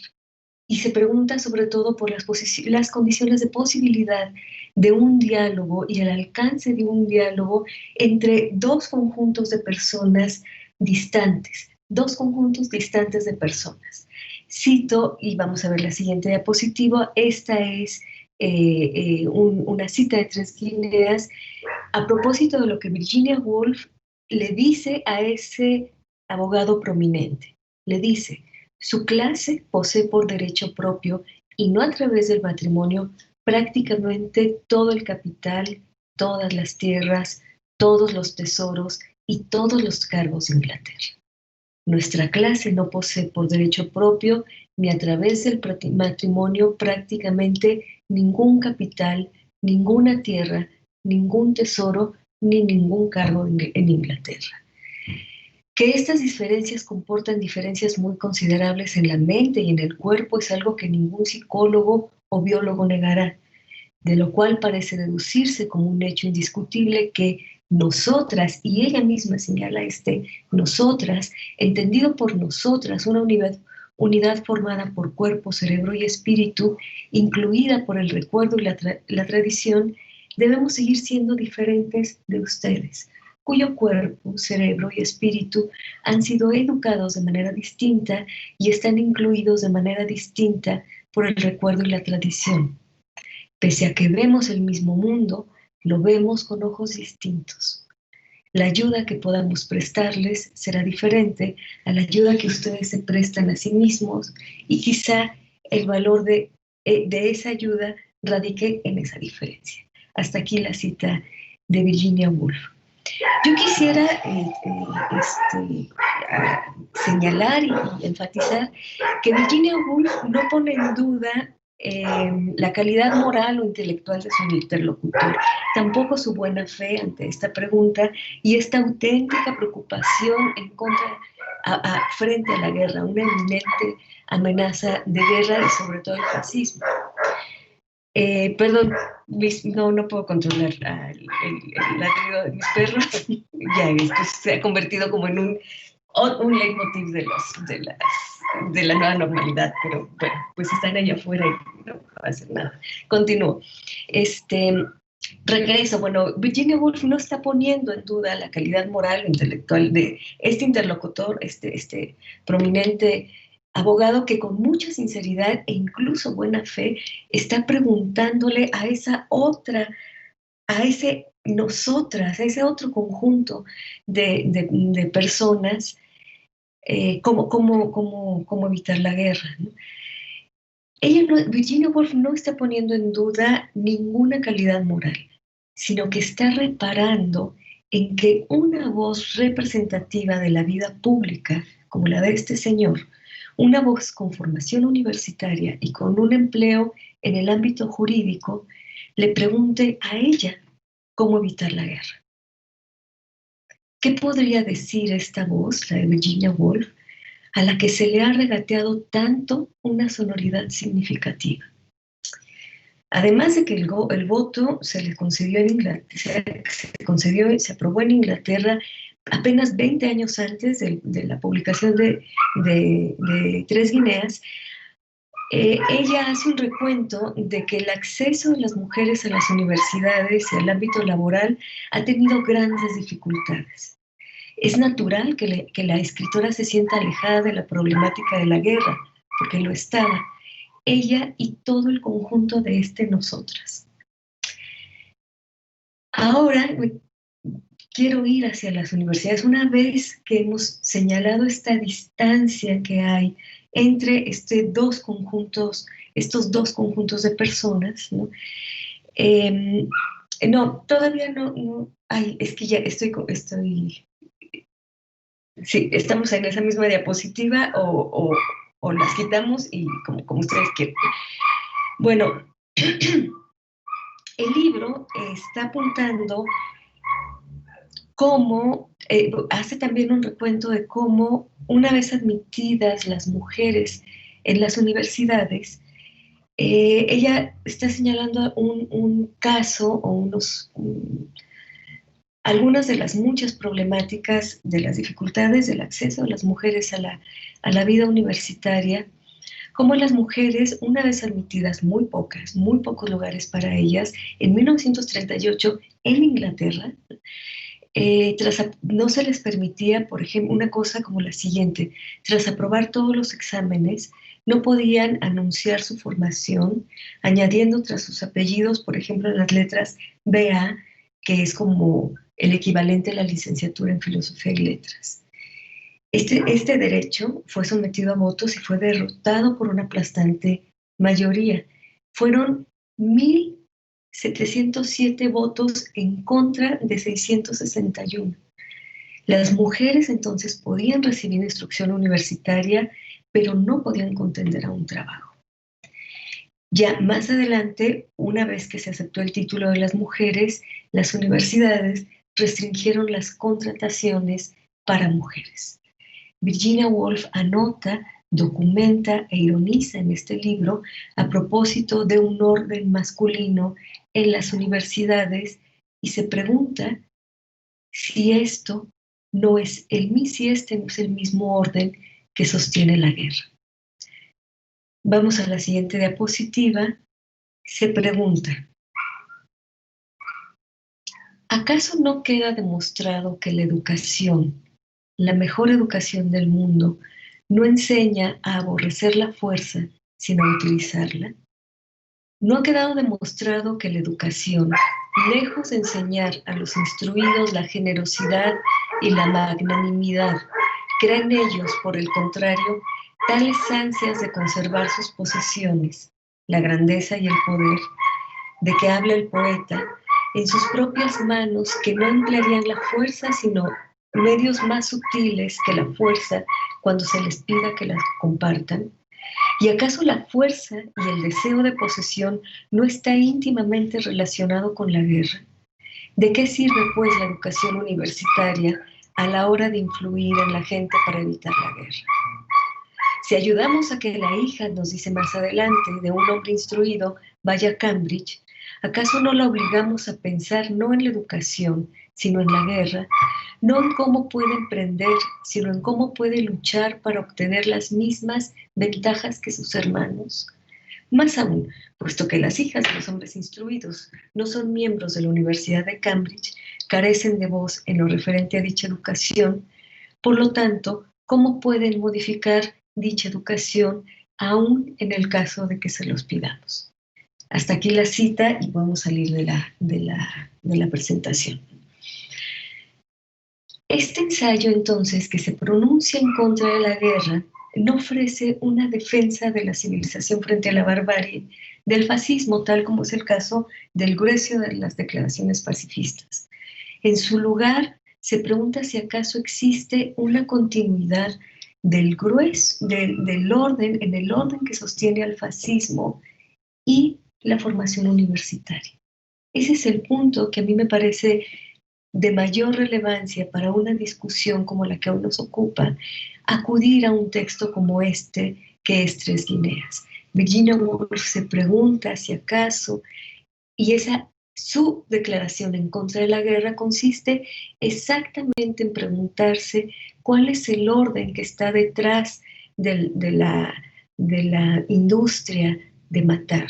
y se pregunta sobre todo por las condiciones de posibilidad de un diálogo y el alcance de un diálogo entre 2 conjuntos de personas distantes, 2 conjuntos distantes de personas. Cito, y vamos a ver la siguiente diapositiva. Esta es una cita de 3 guineas a propósito de lo que Virginia Woolf le dice a ese abogado prominente. Le dice, su clase posee por derecho propio y no a través del matrimonio prácticamente todo el capital, todas las tierras, todos los tesoros y todos los cargos de Inglaterra. Nuestra clase no posee por derecho propio ni a través del matrimonio prácticamente ningún capital, ninguna tierra, ningún tesoro ni ningún cargo en Inglaterra. Que estas diferencias comportan diferencias muy considerables en la mente y en el cuerpo es algo que ningún psicólogo o biólogo negará, de lo cual parece deducirse como un hecho indiscutible que nosotras, y ella misma señala nosotras, entendido por nosotras, una unidad formada por cuerpo, cerebro y espíritu, incluida por el recuerdo y la tradición, debemos seguir siendo diferentes de ustedes, cuyo cuerpo, cerebro y espíritu han sido educados de manera distinta y están incluidos de manera distinta por el recuerdo y la tradición. Pese a que vemos el mismo mundo, lo vemos con ojos distintos. La ayuda que podamos prestarles será diferente a la ayuda que ustedes se prestan a sí mismos y quizá el valor de esa ayuda radique en esa diferencia. Hasta aquí la cita de Virginia Woolf. Yo quisiera señalar y enfatizar que Virginia Woolf no pone en duda la calidad moral o intelectual de su interlocutor, tampoco su buena fe ante esta pregunta y esta auténtica preocupación en contra, frente a la guerra, una eminente amenaza de guerra y sobre todo el fascismo. Perdón, no puedo controlar el ladrido de mis perros. Ya esto se ha convertido como en un leitmotiv de la nueva normalidad, pero bueno, pues están allá afuera y no va a hacer nada. Continúo. Regreso. Bueno, Virginia Woolf no está poniendo en duda la calidad moral o intelectual de este interlocutor, este prominente abogado que con mucha sinceridad e incluso buena fe está preguntándole a ese nosotras, a ese otro conjunto de personas cómo evitar la guerra, ¿no? Virginia Woolf no está poniendo en duda ninguna calidad moral, sino que está reparando en que una voz representativa de la vida pública, como la de este señor, una voz con formación universitaria y con un empleo en el ámbito jurídico, le pregunte a ella cómo evitar la guerra. ¿Qué podría decir esta voz, la de Virginia Woolf, a la que se le ha regateado tanto una sonoridad significativa. Además de que el voto se le concedió en Inglaterra, se aprobó en Inglaterra apenas 20 años antes de la publicación de Tres Guineas, ella hace un recuento de que el acceso de las mujeres a las universidades y al ámbito laboral ha tenido grandes dificultades. Es natural que la escritora se sienta alejada de la problemática de la guerra, porque lo estaba, ella y todo el conjunto de nosotras. Ahora quiero ir hacia las universidades. Una vez que hemos señalado esta distancia que hay entre estos dos conjuntos de personas, ¿no? No, todavía no. Ay, es que ya estoy. Sí, estamos en esa misma diapositiva o las quitamos y como ustedes quieran. Bueno, el libro está apuntando cómo, hace también un recuento de cómo, una vez admitidas las mujeres en las universidades, ella está señalando un caso o algunas de las muchas problemáticas de las dificultades del acceso de las mujeres a la vida universitaria, como las mujeres, una vez admitidas, muy pocos lugares para ellas, en 1938 en Inglaterra, no se les permitía, por ejemplo, una cosa como la siguiente: tras aprobar todos los exámenes, no podían anunciar su formación añadiendo tras sus apellidos, por ejemplo, las letras BA, que es como el equivalente a la licenciatura en Filosofía y Letras. Este derecho fue sometido a votos y fue derrotado por una aplastante mayoría. Fueron 1.707 votos en contra de 661. Las mujeres entonces podían recibir instrucción universitaria, pero no podían contender a un trabajo. Ya más adelante, una vez que se aceptó el título de las mujeres, las universidades restringieron las contrataciones para mujeres. Virginia Woolf anota, documenta e ironiza en este libro a propósito de un orden masculino en las universidades y se pregunta si este no es el mismo orden que sostiene la guerra. Vamos a la siguiente diapositiva. Se pregunta: ¿acaso no queda demostrado que la educación, la mejor educación del mundo, no enseña a aborrecer la fuerza, sino a utilizarla? ¿No ha quedado demostrado que la educación, lejos de enseñar a los instruidos la generosidad y la magnanimidad, crea en ellos, por el contrario, tales ansias de conservar sus posesiones, la grandeza y el poder, de que habla el poeta, en sus propias manos, que no emplearían la fuerza, sino medios más sutiles que la fuerza cuando se les pida que las compartan? ¿Y acaso la fuerza y el deseo de posesión no está íntimamente relacionado con la guerra? ¿De qué sirve, pues, la educación universitaria a la hora de influir en la gente para evitar la guerra? Si ayudamos a que la hija, nos dice más adelante, de un hombre instruido vaya a Cambridge, ¿acaso no la obligamos a pensar no en la educación, sino en la guerra? No en cómo puede emprender, sino en cómo puede luchar para obtener las mismas ventajas que sus hermanos. Más aún, puesto que las hijas de los hombres instruidos no son miembros de la Universidad de Cambridge, carecen de voz en lo referente a dicha educación, por lo tanto, ¿cómo pueden modificar dicha educación aún en el caso de que se los pidamos? Hasta aquí la cita y podemos salir de la presentación. Este ensayo, entonces, que se pronuncia en contra de la guerra, no ofrece una defensa de la civilización frente a la barbarie del fascismo, tal como es el caso del grueso de las declaraciones pacifistas. En su lugar, se pregunta si acaso existe una continuidad del grueso, del orden, en el orden que sostiene al fascismo y la formación universitaria. Ese es el punto que a mí me parece de mayor relevancia para una discusión como la que hoy nos ocupa acudir a un texto como este, que es Tres Guineas. Virginia Woolf se pregunta si acaso, y su declaración en contra de la guerra consiste exactamente en preguntarse cuál es el orden que está detrás de la industria de matar,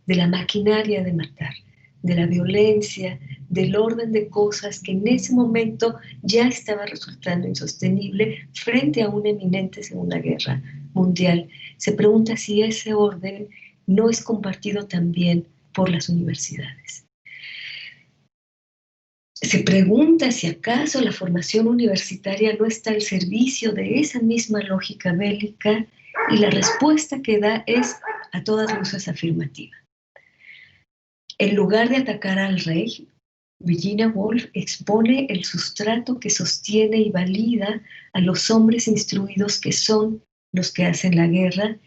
de la maquinaria de matar, de la violencia, del orden de cosas que en ese momento ya estaba resultando insostenible frente a una eminente Segunda Guerra Mundial. Se pregunta si ese orden no es compartido también por las universidades. Se pregunta si acaso la formación universitaria no está al servicio de esa misma lógica bélica, y la respuesta que da es a todas luces afirmativa. En lugar de atacar al rey, Virginia Woolf expone el sustrato que sostiene y valida a los hombres instruidos que son los que hacen la guerra,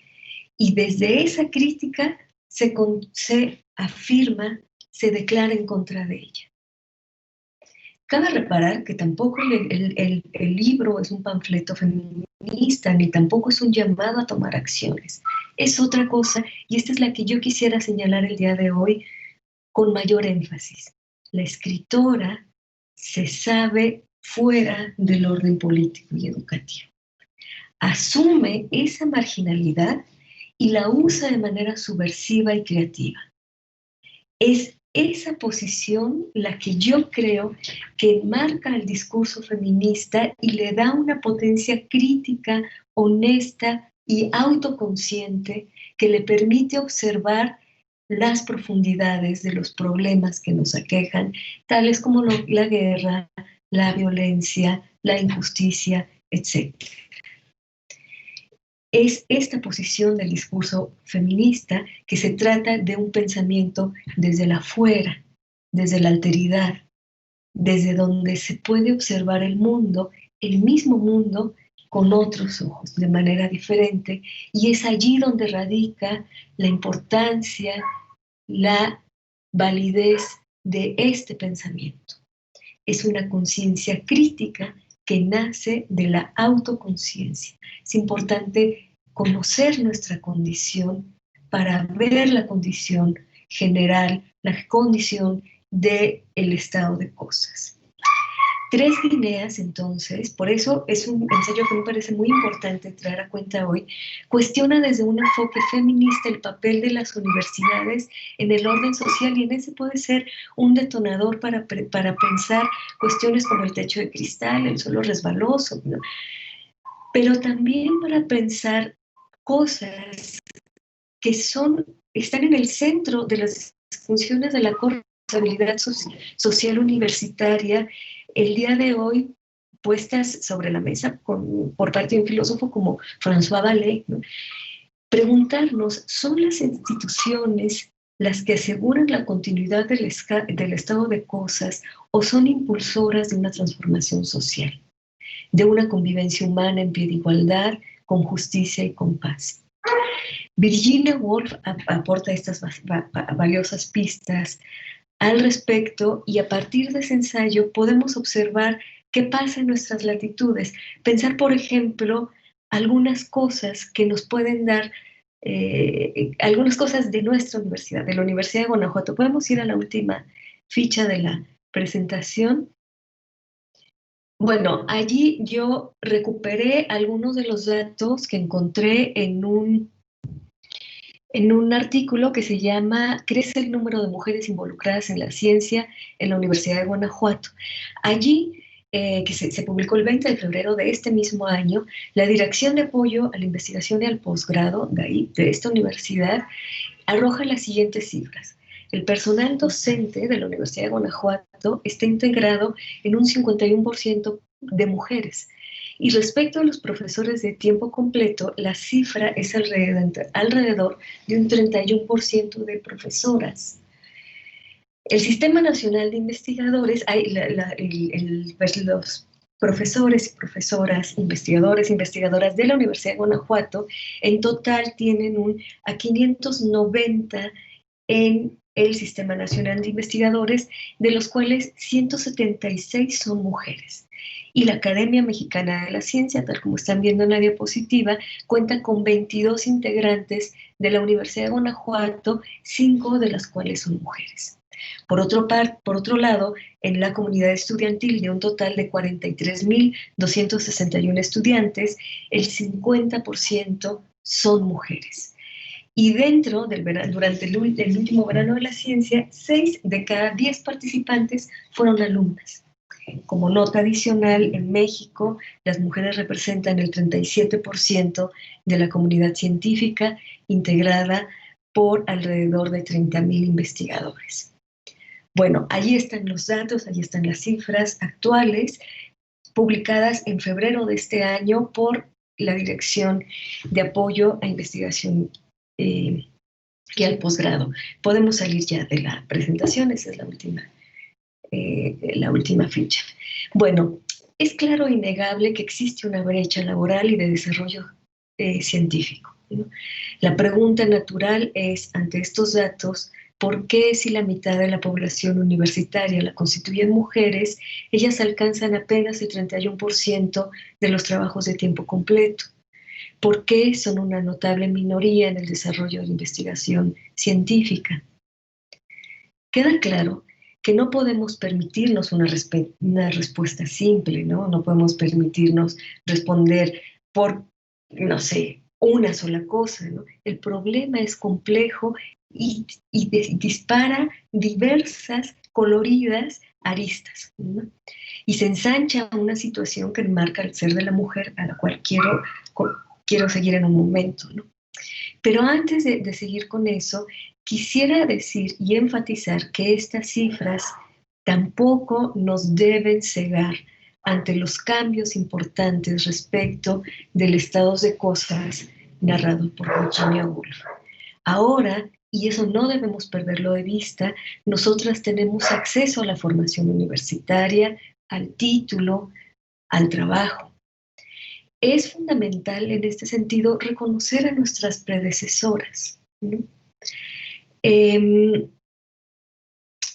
y desde esa crítica se afirma, se declara en contra de ella. Cabe reparar que tampoco el libro es un panfleto feminista, ni tampoco es un llamado a tomar acciones. Es otra cosa, y esta es la que yo quisiera señalar el día de hoy con mayor énfasis. La escritora se sabe fuera del orden político y educativo. Asume esa marginalidad y la usa de manera subversiva y creativa. Es esa posición la que yo creo que enmarca el discurso feminista y le da una potencia crítica, honesta y autoconsciente que le permite observar las profundidades de los problemas que nos aquejan, tales como la guerra, la violencia, la injusticia, etc. Es esta posición del discurso feminista que se trata de un pensamiento desde el afuera, desde la alteridad, desde donde se puede observar el mundo, el mismo mundo, con otros ojos, de manera diferente, y es allí donde radica la importancia, la validez de este pensamiento. Es una conciencia crítica que nace de la autoconciencia. Es importante conocer nuestra condición para ver la condición general, la condición del estado de cosas. Tres Guineas, entonces, por eso es un ensayo que me parece muy importante traer a cuenta hoy, cuestiona desde un enfoque feminista el papel de las universidades en el orden social, y en ese puede ser un detonador para pensar cuestiones como el techo de cristal, el suelo resbaloso, ¿no? Pero también para pensar cosas que están en el centro de las funciones de la corresponsabilidad social universitaria, el día de hoy puestas sobre la mesa por parte de un filósofo como François Vallée, ¿no? Preguntarnos, ¿son las instituciones las que aseguran la continuidad del estado de cosas o son impulsoras de una transformación social, de una convivencia humana en pie de igualdad, con justicia y con paz? Virginia Woolf aporta estas valiosas pistas al respecto, y a partir de ese ensayo podemos observar qué pasa en nuestras latitudes. Pensar, por ejemplo, algunas cosas que nos pueden dar, algunas cosas de nuestra universidad, de la Universidad de Guanajuato. Podemos ir a la última ficha de la presentación. Bueno, allí yo recuperé algunos de los datos que encontré en un artículo que se llama «Crece el número de mujeres involucradas en la ciencia en la Universidad de Guanajuato». Allí, que se publicó el 20 de febrero de este mismo año, la Dirección de Apoyo a la Investigación y al Posgrado de esta universidad arroja las siguientes cifras. El personal docente de la Universidad de Guanajuato está integrado en un 51% de mujeres. Y respecto a los profesores de tiempo completo, la cifra es alrededor de un 31% de profesoras. El Sistema Nacional de Investigadores, los profesores y profesoras, investigadores e investigadoras de la Universidad de Guanajuato, en total tienen a 590 en el Sistema Nacional de Investigadores, de los cuales 176 son mujeres. Y la Academia Mexicana de la Ciencia, tal como están viendo en la diapositiva, cuenta con 22 integrantes de la Universidad de Guanajuato, 5 de las cuales son mujeres. Por otro lado, en la comunidad estudiantil, de un total de 43.261 estudiantes, el 50% son mujeres. Y durante el último verano de la ciencia, 6 de cada 10 participantes fueron alumnas. Como nota adicional, en México, las mujeres representan el 37% de la comunidad científica, integrada por alrededor de 30.000 investigadores. Bueno, ahí están los datos, ahí están las cifras actuales, publicadas en febrero de este año por la Dirección de Apoyo a Investigación y al Posgrado. Podemos salir ya de la presentación, esa es la última ficha. Bueno, es claro e innegable que existe una brecha laboral y de desarrollo científico, ¿no? La pregunta natural es, ante estos datos, ¿por qué si la mitad de la población universitaria la constituyen mujeres, ellas alcanzan apenas el 31% de los trabajos de tiempo completo? ¿Por qué son una notable minoría en el desarrollo de investigación científica? Queda claro que no podemos permitirnos una respuesta simple, ¿no? No podemos permitirnos responder por, no sé, una sola cosa, ¿no? El problema es complejo y dispara diversas, coloridas aristas, ¿no? Y se ensancha una situación que enmarca el ser de la mujer, a la cual quiero seguir en un momento, ¿no? Pero antes de seguir con eso, quisiera decir y enfatizar que estas cifras tampoco nos deben cegar ante los cambios importantes respecto del estado de cosas narrado por Virginia Woolf. Ahora, y eso no debemos perderlo de vista, nosotras tenemos acceso a la formación universitaria, al título, al trabajo. Es fundamental en este sentido reconocer a nuestras predecesoras, ¿no?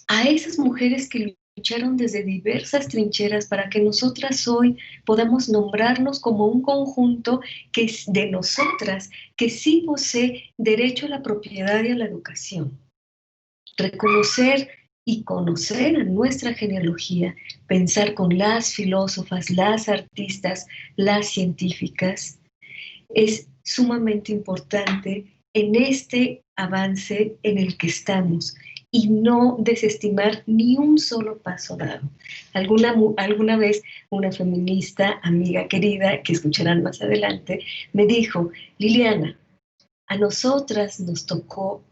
A esas mujeres que lucharon desde diversas trincheras para que nosotras hoy podamos nombrarnos como un conjunto que es de nosotras, que sí posee derecho a la propiedad y a la educación. Reconocer y conocer a nuestra genealogía, pensar con las filósofas, las artistas, las científicas, es sumamente importante en este avance en el que estamos y no desestimar ni un solo paso dado. Alguna vez una feminista, amiga querida, que escucharán más adelante, me dijo: Liliana, a nosotras nos tocó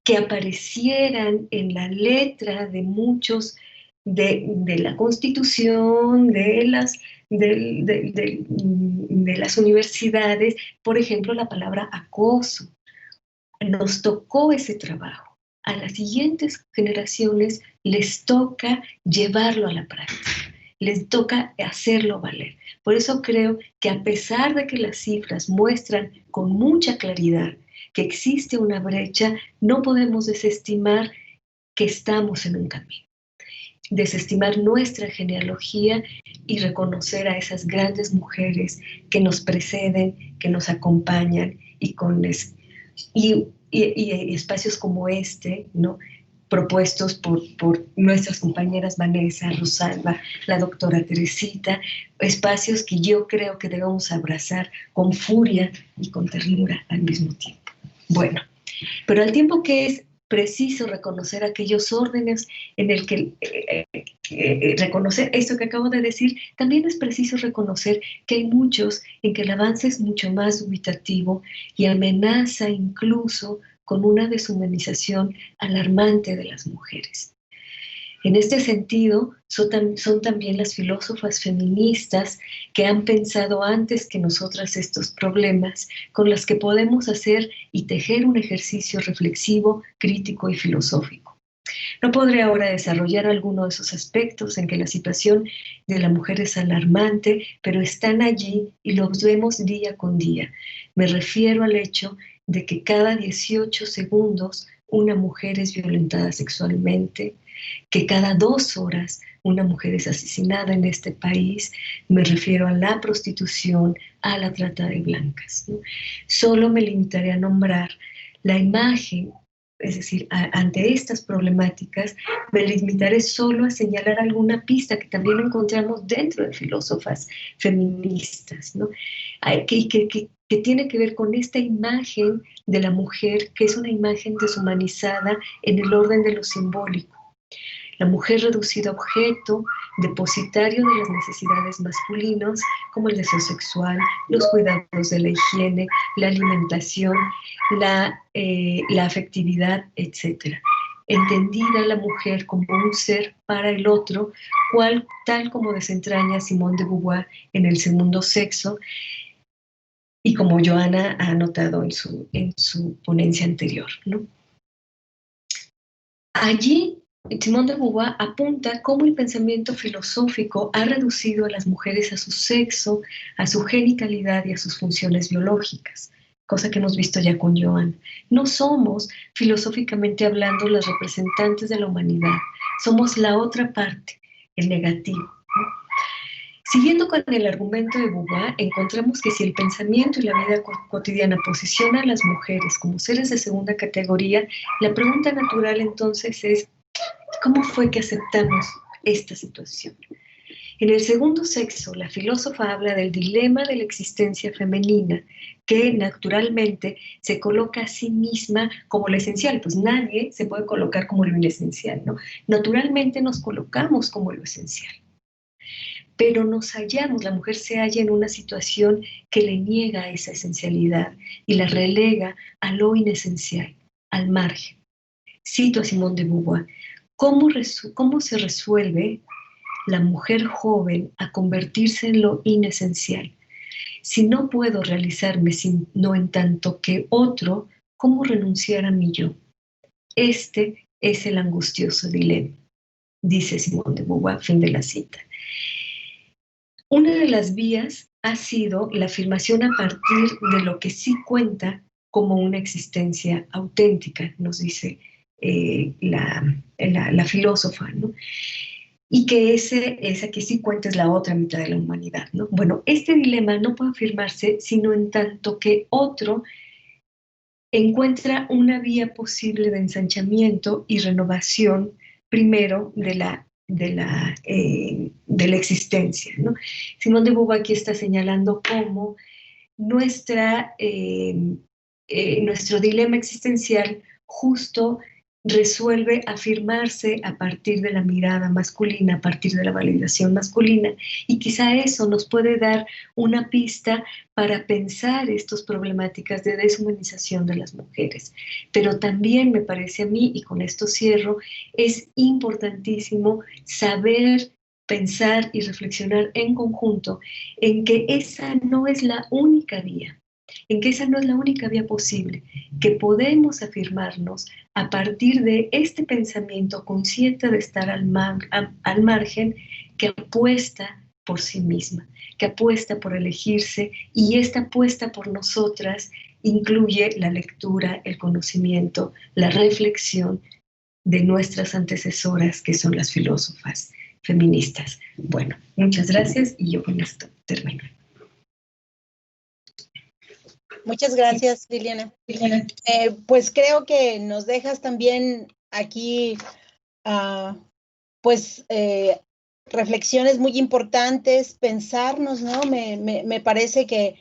que aparecieran en la letra de muchos de la Constitución, de las universidades, por ejemplo, la palabra acoso. Nos tocó ese trabajo. A las siguientes generaciones les toca llevarlo a la práctica, les toca hacerlo valer. Por eso creo que, a pesar de que las cifras muestran con mucha claridad que existe una brecha, no podemos desestimar que estamos en un camino. Desestimar nuestra genealogía y reconocer a esas grandes mujeres que nos preceden, que nos acompañan y espacios como este, ¿no?, propuestos por nuestras compañeras Vanessa, Rosalba, la doctora Teresita, espacios que yo creo que debemos abrazar con furia y con ternura al mismo tiempo. Bueno, pero al tiempo que es preciso reconocer aquellos órdenes en el que reconocer esto que acabo de decir, también es preciso reconocer que hay muchos en que el avance es mucho más dubitativo y amenaza incluso con una deshumanización alarmante de las mujeres. En este sentido, son también las filósofas feministas que han pensado antes que nosotras estos problemas, con las que podemos hacer y tejer un ejercicio reflexivo, crítico y filosófico. No podré ahora desarrollar alguno de esos aspectos en que la situación de la mujer es alarmante, pero están allí y los vemos día con día. Me refiero al hecho de que cada 18 segundos una mujer es violentada sexualmente, que cada 2 horas una mujer es asesinada en este país, me refiero a la prostitución, a la trata de blancas, ¿no? Solo me limitaré a nombrar la imagen, es decir, ante estas problemáticas, me limitaré solo a señalar alguna pista que también encontramos dentro de filósofas feministas, ¿no? Que tiene que ver con esta imagen de la mujer, que es una imagen deshumanizada en el orden de lo simbólico. La mujer reducida a objeto, depositario de las necesidades masculinas, como el deseo sexual, los cuidados de la higiene, la alimentación, la afectividad, etc. Entendida la mujer como un ser para el otro, tal como desentraña Simone de Beauvoir en El segundo sexo, y como Johanna ha anotado en su ponencia anterior, ¿no? Allí, Simone de Beauvoir apunta cómo el pensamiento filosófico ha reducido a las mujeres a su sexo, a su genitalidad y a sus funciones biológicas, cosa que hemos visto ya con Johanna. No somos, filosóficamente hablando, las representantes de la humanidad, somos la otra parte, el negativo, ¿no? Siguiendo con el argumento de Beauvoir, encontramos que si el pensamiento y la vida cotidiana posiciona a las mujeres como seres de segunda categoría, la pregunta natural entonces es, ¿cómo fue que aceptamos esta situación? En El segundo sexo, la filósofa habla del dilema de la existencia femenina, que naturalmente se coloca a sí misma como lo esencial, pues nadie se puede colocar como lo inesencial, ¿no? Naturalmente nos colocamos como lo esencial. Pero nos hallamos, la mujer se halla en una situación que le niega esa esencialidad y la relega a lo inesencial, al margen. Cito a Simone de Beauvoir, ¿cómo se resuelve la mujer joven a convertirse en lo inesencial? Si no puedo realizarme sino en tanto que otro, ¿cómo renunciar a mi yo? Este es el angustioso dilema, dice Simone de Beauvoir, fin de la cita. Una de las vías ha sido la afirmación a partir de lo que sí cuenta como una existencia auténtica, nos dice la filósofa, ¿no? Y que esa que sí cuenta es la otra mitad de la humanidad, ¿no? Bueno, este dilema no puede afirmarse sino en tanto que otro encuentra una vía posible de ensanchamiento y renovación, primero de la existencia, ¿no? Simone de Beauvoir aquí está señalando cómo nuestro dilema existencial justo resuelve afirmarse a partir de la mirada masculina, a partir de la validación masculina, y quizá eso nos puede dar una pista para pensar estas problemáticas de deshumanización de las mujeres. Pero también me parece a mí, y con esto cierro, es importantísimo saber pensar y reflexionar en conjunto en que esa no es la única vía, en que esa no es la única vía posible, que podemos afirmarnos a partir de este pensamiento consciente de estar al margen, que apuesta por sí misma, que apuesta por elegirse, y esta apuesta por nosotras incluye la lectura, el conocimiento, la reflexión de nuestras antecesoras, que son las filósofas feministas. Bueno, muchas gracias y yo con esto termino. Muchas gracias, Liliana. Pues creo que nos dejas también aquí, reflexiones muy importantes, pensarnos, ¿no? Me parece que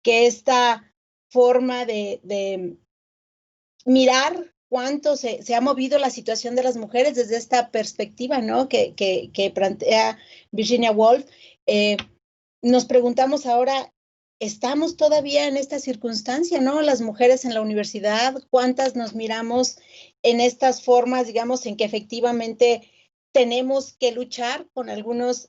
esta forma de mirar cuánto se ha movido la situación de las mujeres desde esta perspectiva, ¿no? Que plantea Virginia Woolf. Nos preguntamos ahora, ¿estamos todavía en esta circunstancia, no? Las mujeres en la universidad, ¿cuántas nos miramos en estas formas, digamos, en que efectivamente tenemos que luchar con algunos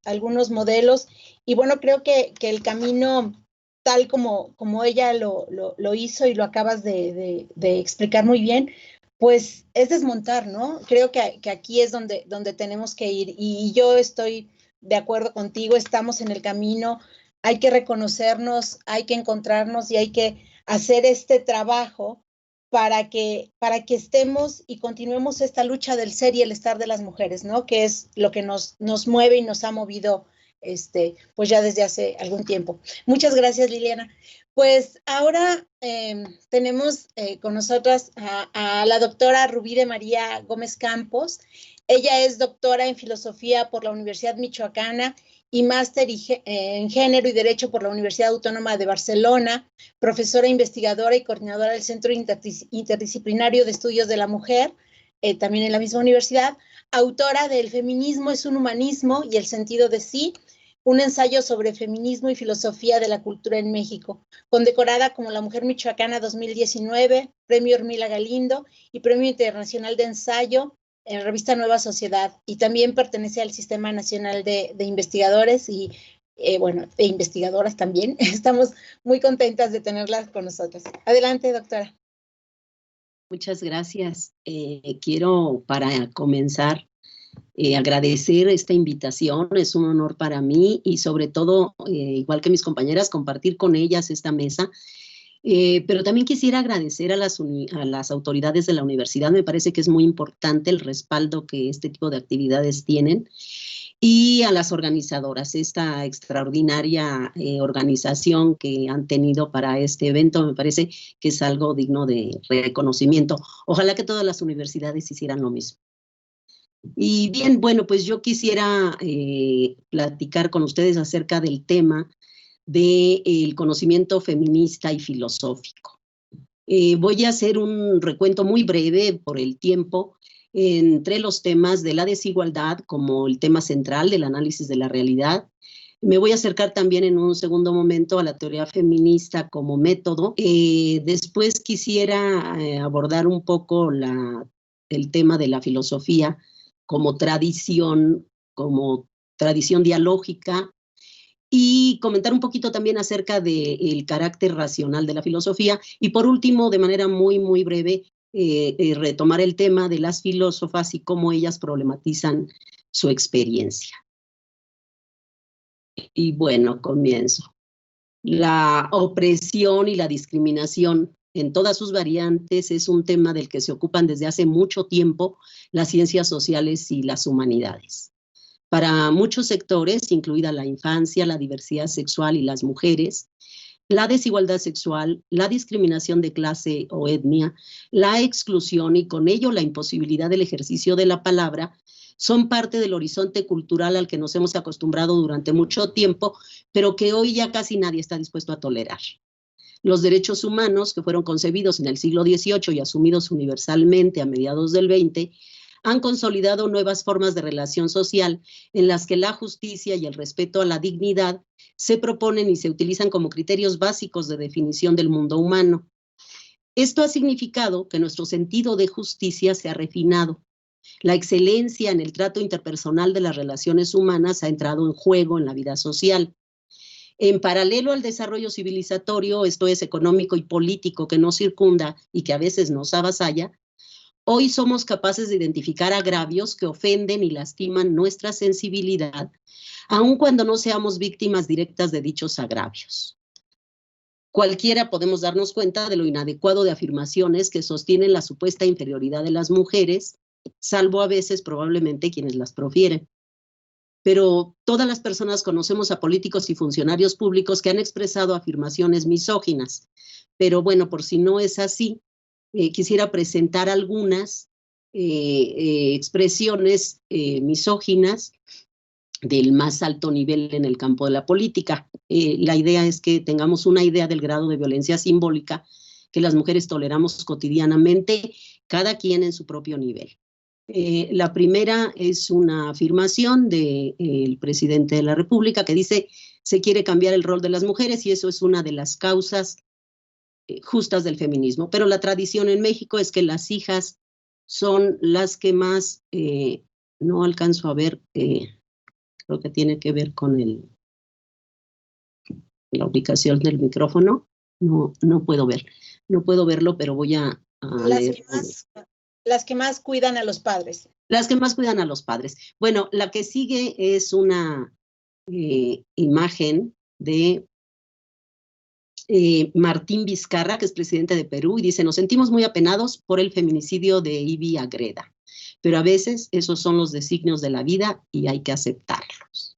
modelos? Y bueno, creo que el camino, tal como ella lo hizo y lo acabas de explicar muy bien, pues es desmontar, ¿no? Creo que aquí es donde tenemos que ir, y yo estoy de acuerdo contigo, estamos en el camino, hay que reconocernos, hay que encontrarnos y hay que hacer este trabajo para que estemos y continuemos esta lucha del ser y el estar de las mujeres, ¿no? Que es lo que nos mueve y nos ha movido, pues ya desde hace algún tiempo. Muchas gracias, Liliana. Pues ahora tenemos con nosotras a la doctora Rubí de María Gómez Campos. Ella es doctora en filosofía por la Universidad Michoacana y máster en Género y Derecho por la Universidad Autónoma de Barcelona, profesora investigadora y coordinadora del Centro Interdisciplinario de Estudios de la Mujer, también en la misma universidad, autora de El feminismo es un humanismo y el sentido de sí, un ensayo sobre feminismo y filosofía de la cultura en México, condecorada como la Mujer Michoacana 2019, Premio Hormila Galindo y Premio Internacional de Ensayo en revista Nueva Sociedad, y también pertenece al Sistema Nacional de Investigadores y, de investigadoras también. Estamos muy contentas de tenerlas con nosotros. Adelante, doctora. Muchas gracias. Quiero, para comenzar, agradecer esta invitación. Es un honor para mí y sobre todo, igual que mis compañeras, compartir con ellas esta mesa. Pero también quisiera agradecer a las autoridades de la universidad. Me parece que es muy importante el respaldo que este tipo de actividades tienen, y a las organizadoras, esta extraordinaria organización que han tenido para este evento. Me parece que es algo digno de reconocimiento. Ojalá que todas las universidades hicieran lo mismo. Y bien, bueno, pues yo quisiera platicar con ustedes acerca del tema del conocimiento feminista y filosófico. Voy a hacer un recuento muy breve por el tiempo entre los temas de la desigualdad como el tema central del análisis de la realidad. Me voy a acercar también en un segundo momento a la teoría feminista como método. Después quisiera abordar un poco el tema de la filosofía como tradición dialógica, y comentar un poquito también acerca del carácter racional de la filosofía. Y por último, de manera muy, muy breve, retomar el tema de las filósofas y cómo ellas problematizan su experiencia. Y bueno, comienzo. La opresión y la discriminación en todas sus variantes es un tema del que se ocupan desde hace mucho tiempo las ciencias sociales y las humanidades. Para muchos sectores, incluida la infancia, la diversidad sexual y las mujeres, la desigualdad sexual, la discriminación de clase o etnia, la exclusión y con ello la imposibilidad del ejercicio de la palabra son parte del horizonte cultural al que nos hemos acostumbrado durante mucho tiempo, pero que hoy ya casi nadie está dispuesto a tolerar. Los derechos humanos, que fueron concebidos en el siglo XVIII y asumidos universalmente a mediados del XX, han consolidado nuevas formas de relación social en las que la justicia y el respeto a la dignidad se proponen y se utilizan como criterios básicos de definición del mundo humano. Esto ha significado que nuestro sentido de justicia se ha refinado. La excelencia en el trato interpersonal de las relaciones humanas ha entrado en juego en la vida social. En paralelo al desarrollo civilizatorio, esto es económico y político, que nos circunda y que a veces nos avasalla, hoy somos capaces de identificar agravios que ofenden y lastiman nuestra sensibilidad, aun cuando no seamos víctimas directas de dichos agravios. Cualquiera podemos darnos cuenta de lo inadecuado de afirmaciones que sostienen la supuesta inferioridad de las mujeres, salvo a veces probablemente quienes las profieren. Pero todas las personas conocemos a políticos y funcionarios públicos que han expresado afirmaciones misóginas. Pero bueno, por si no es así, quisiera presentar algunas expresiones misóginas del más alto nivel en el campo de la política. La idea es que tengamos una idea del grado de violencia simbólica que las mujeres toleramos cotidianamente, cada quien en su propio nivel. La primera es una afirmación del presidente de la República que dice: se quiere cambiar el rol de las mujeres y eso es una de las causas justas del feminismo. Pero la tradición en México es que las hijas son las que más, no alcanzo a ver, creo que tiene que ver con la ubicación del micrófono. No puedo verlo, pero voy a leer. Las que más cuidan a los padres. Las que más cuidan a los padres. Bueno, la que sigue es una imagen de Martín Vizcarra, que es presidente de Perú, y dice: nos sentimos muy apenados por el feminicidio de Ibi Agreda, pero a veces esos son los designios de la vida y hay que aceptarlos.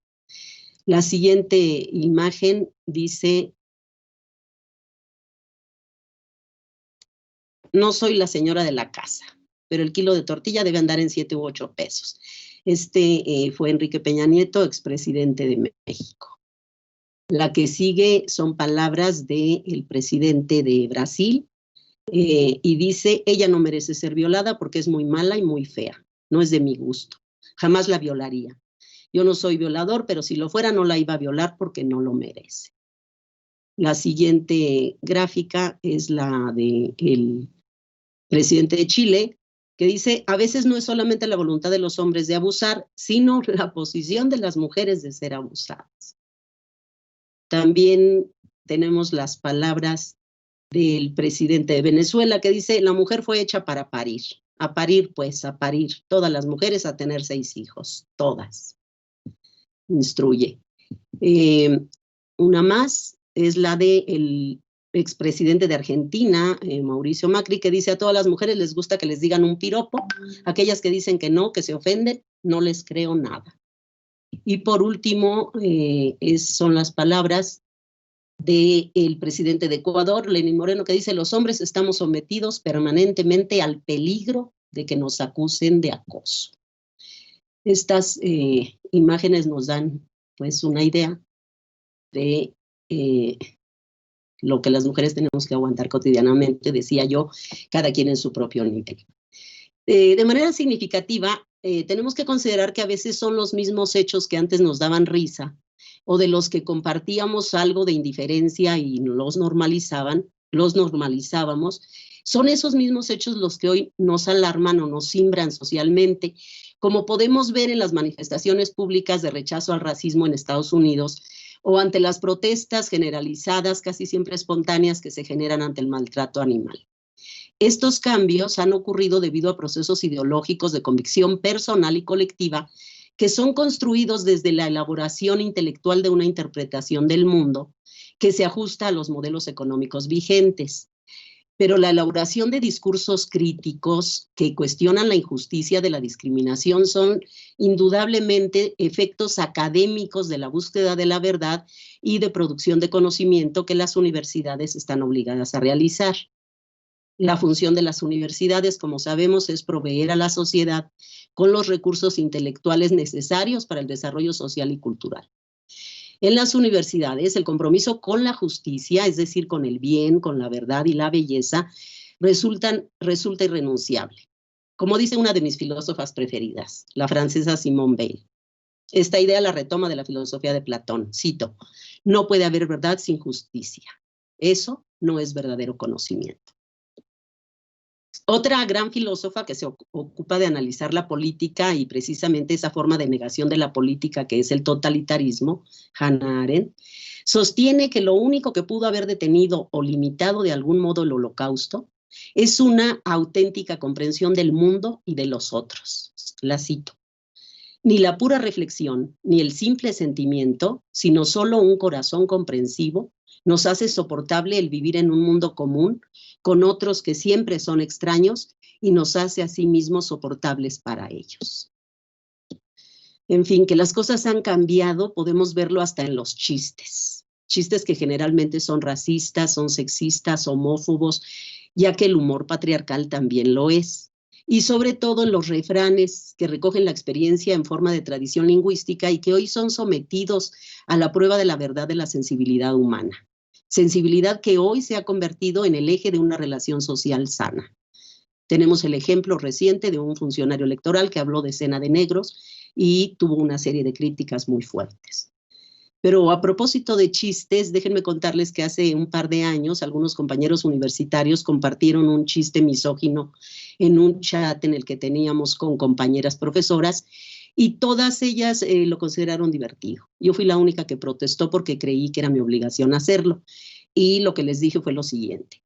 La siguiente imagen dice: no soy la señora de la casa, pero el kilo de tortilla debe andar en 7 u 8 pesos. Fue Enrique Peña Nieto, expresidente de México. La que sigue son palabras del presidente de Brasil, y dice: ella no merece ser violada porque es muy mala y muy fea. No es de mi gusto. Jamás la violaría. Yo no soy violador, pero si lo fuera no la iba a violar porque no lo merece. La siguiente gráfica es la del presidente de Chile, que dice: a veces no es solamente la voluntad de los hombres de abusar, sino la posición de las mujeres de ser abusadas. También tenemos las palabras del presidente de Venezuela, que dice: la mujer fue hecha para parir. A parir, pues, a parir. Todas las mujeres a tener 6 hijos, todas. Instruye. Una más es la del expresidente de Argentina, Mauricio Macri, que dice: a todas las mujeres les gusta que les digan un piropo. Aquellas que dicen que no, que se ofenden, no les creo nada. Y por último, son las palabras del presidente de Ecuador, Lenín Moreno, que dice: los hombres estamos sometidos permanentemente al peligro de que nos acusen de acoso. Estas imágenes nos dan pues una idea de lo que las mujeres tenemos que aguantar cotidianamente, decía yo, cada quien en su propio nivel. De manera significativa, tenemos que considerar que a veces son los mismos hechos que antes nos daban risa, o de los que compartíamos algo de indiferencia y los normalizábamos, son esos mismos hechos los que hoy nos alarman o nos simbran socialmente, como podemos ver en las manifestaciones públicas de rechazo al racismo en Estados Unidos, o ante las protestas generalizadas, casi siempre espontáneas, que se generan ante el maltrato animal. Estos cambios han ocurrido debido a procesos ideológicos de convicción personal y colectiva que son construidos desde la elaboración intelectual de una interpretación del mundo que se ajusta a los modelos económicos vigentes. Pero la elaboración de discursos críticos que cuestionan la injusticia de la discriminación son indudablemente efectos académicos de la búsqueda de la verdad y de producción de conocimiento que las universidades están obligadas a realizar. La función de las universidades, como sabemos, es proveer a la sociedad con los recursos intelectuales necesarios para el desarrollo social y cultural. En las universidades, el compromiso con la justicia, es decir, con el bien, con la verdad y la belleza, resulta irrenunciable. Como dice una de mis filósofas preferidas, la francesa Simone Weil. Esta idea la retoma de la filosofía de Platón. Cito: no puede haber verdad sin justicia. Eso no es verdadero conocimiento. Otra gran filósofa que se ocupa de analizar la política y precisamente esa forma de negación de la política que es el totalitarismo, Hannah Arendt, sostiene que lo único que pudo haber detenido o limitado de algún modo el Holocausto es una auténtica comprensión del mundo y de los otros. La cito: ni la pura reflexión, ni el simple sentimiento, sino solo un corazón comprensivo, nos hace soportable el vivir en un mundo común con otros que siempre son extraños y nos hace a sí mismos soportables para ellos. En fin, que las cosas han cambiado, podemos verlo hasta en los chistes. Chistes que generalmente son racistas, son sexistas, homófobos, ya que el humor patriarcal también lo es. Y sobre todo en los refranes que recogen la experiencia en forma de tradición lingüística y que hoy son sometidos a la prueba de la verdad de la sensibilidad humana. Sensibilidad que hoy se ha convertido en el eje de una relación social sana. Tenemos el ejemplo reciente de un funcionario electoral que habló de cena de negros y tuvo una serie de críticas muy fuertes. Pero a propósito de chistes, déjenme contarles que hace un par de años algunos compañeros universitarios compartieron un chiste misógino en un chat en el que teníamos con compañeras profesoras y todas ellas lo consideraron divertido. Yo fui la única que protestó porque creí que era mi obligación hacerlo. Y lo que les dije fue lo siguiente: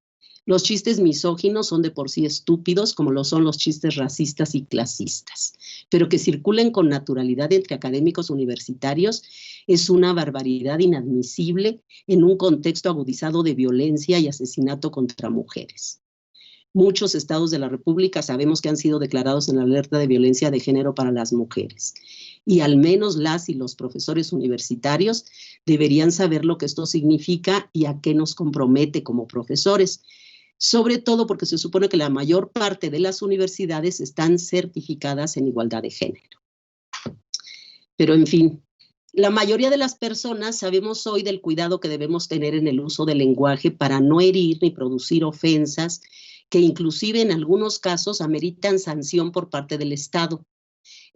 Los chistes misóginos son de por sí estúpidos, como lo son los chistes racistas y clasistas, pero que circulen con naturalidad entre académicos universitarios es una barbaridad inadmisible en un contexto agudizado de violencia y asesinato contra mujeres. Muchos estados de la República sabemos que han sido declarados en alerta de violencia de género para las mujeres. Y al menos las y los profesores universitarios deberían saber lo que esto significa y a qué nos compromete como profesores. Sobre todo porque se supone que la mayor parte de las universidades están certificadas en igualdad de género. Pero en fin, la mayoría de las personas sabemos hoy del cuidado que debemos tener en el uso del lenguaje para no herir ni producir ofensas que inclusive en algunos casos ameritan sanción por parte del Estado.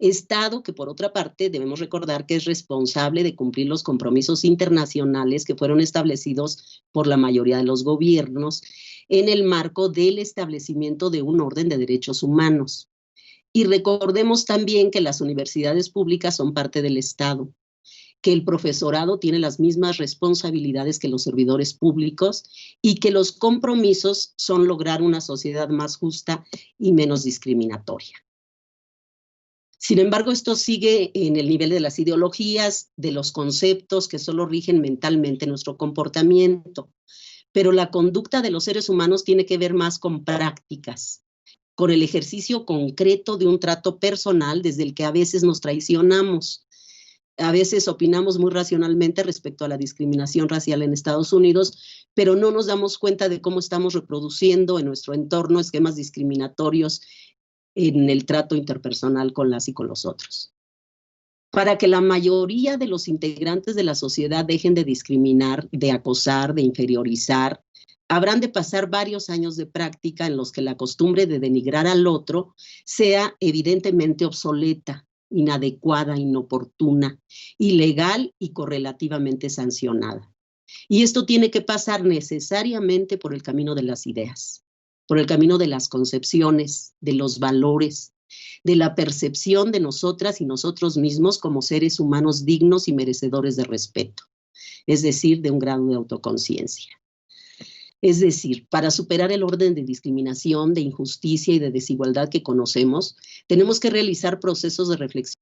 Estado que, por otra parte, debemos recordar que es responsable de cumplir los compromisos internacionales que fueron establecidos por la mayoría de los gobiernos en el marco del establecimiento de un orden de derechos humanos. Y recordemos también que las universidades públicas son parte del Estado, que el profesorado tiene las mismas responsabilidades que los servidores públicos y que los compromisos son lograr una sociedad más justa y menos discriminatoria. Sin embargo, esto sigue en el nivel de las ideologías, de los conceptos que solo rigen mentalmente nuestro comportamiento. Pero la conducta de los seres humanos tiene que ver más con prácticas, con el ejercicio concreto de un trato personal desde el que a veces nos traicionamos. A veces opinamos muy racionalmente respecto a la discriminación racial en Estados Unidos, pero no nos damos cuenta de cómo estamos reproduciendo en nuestro entorno esquemas discriminatorios en el trato interpersonal con las y con los otros. Para que la mayoría de los integrantes de la sociedad dejen de discriminar, de acosar, de inferiorizar, habrán de pasar varios años de práctica en los que la costumbre de denigrar al otro sea evidentemente obsoleta, inadecuada, inoportuna, ilegal y correlativamente sancionada. Y esto tiene que pasar necesariamente por el camino de las ideas, por el camino de las concepciones, de los valores, de la percepción de nosotras y nosotros mismos como seres humanos dignos y merecedores de respeto, es decir, de un grado de autoconciencia. Es decir, para superar el orden de discriminación, de injusticia y de desigualdad que conocemos, tenemos que realizar procesos de reflexión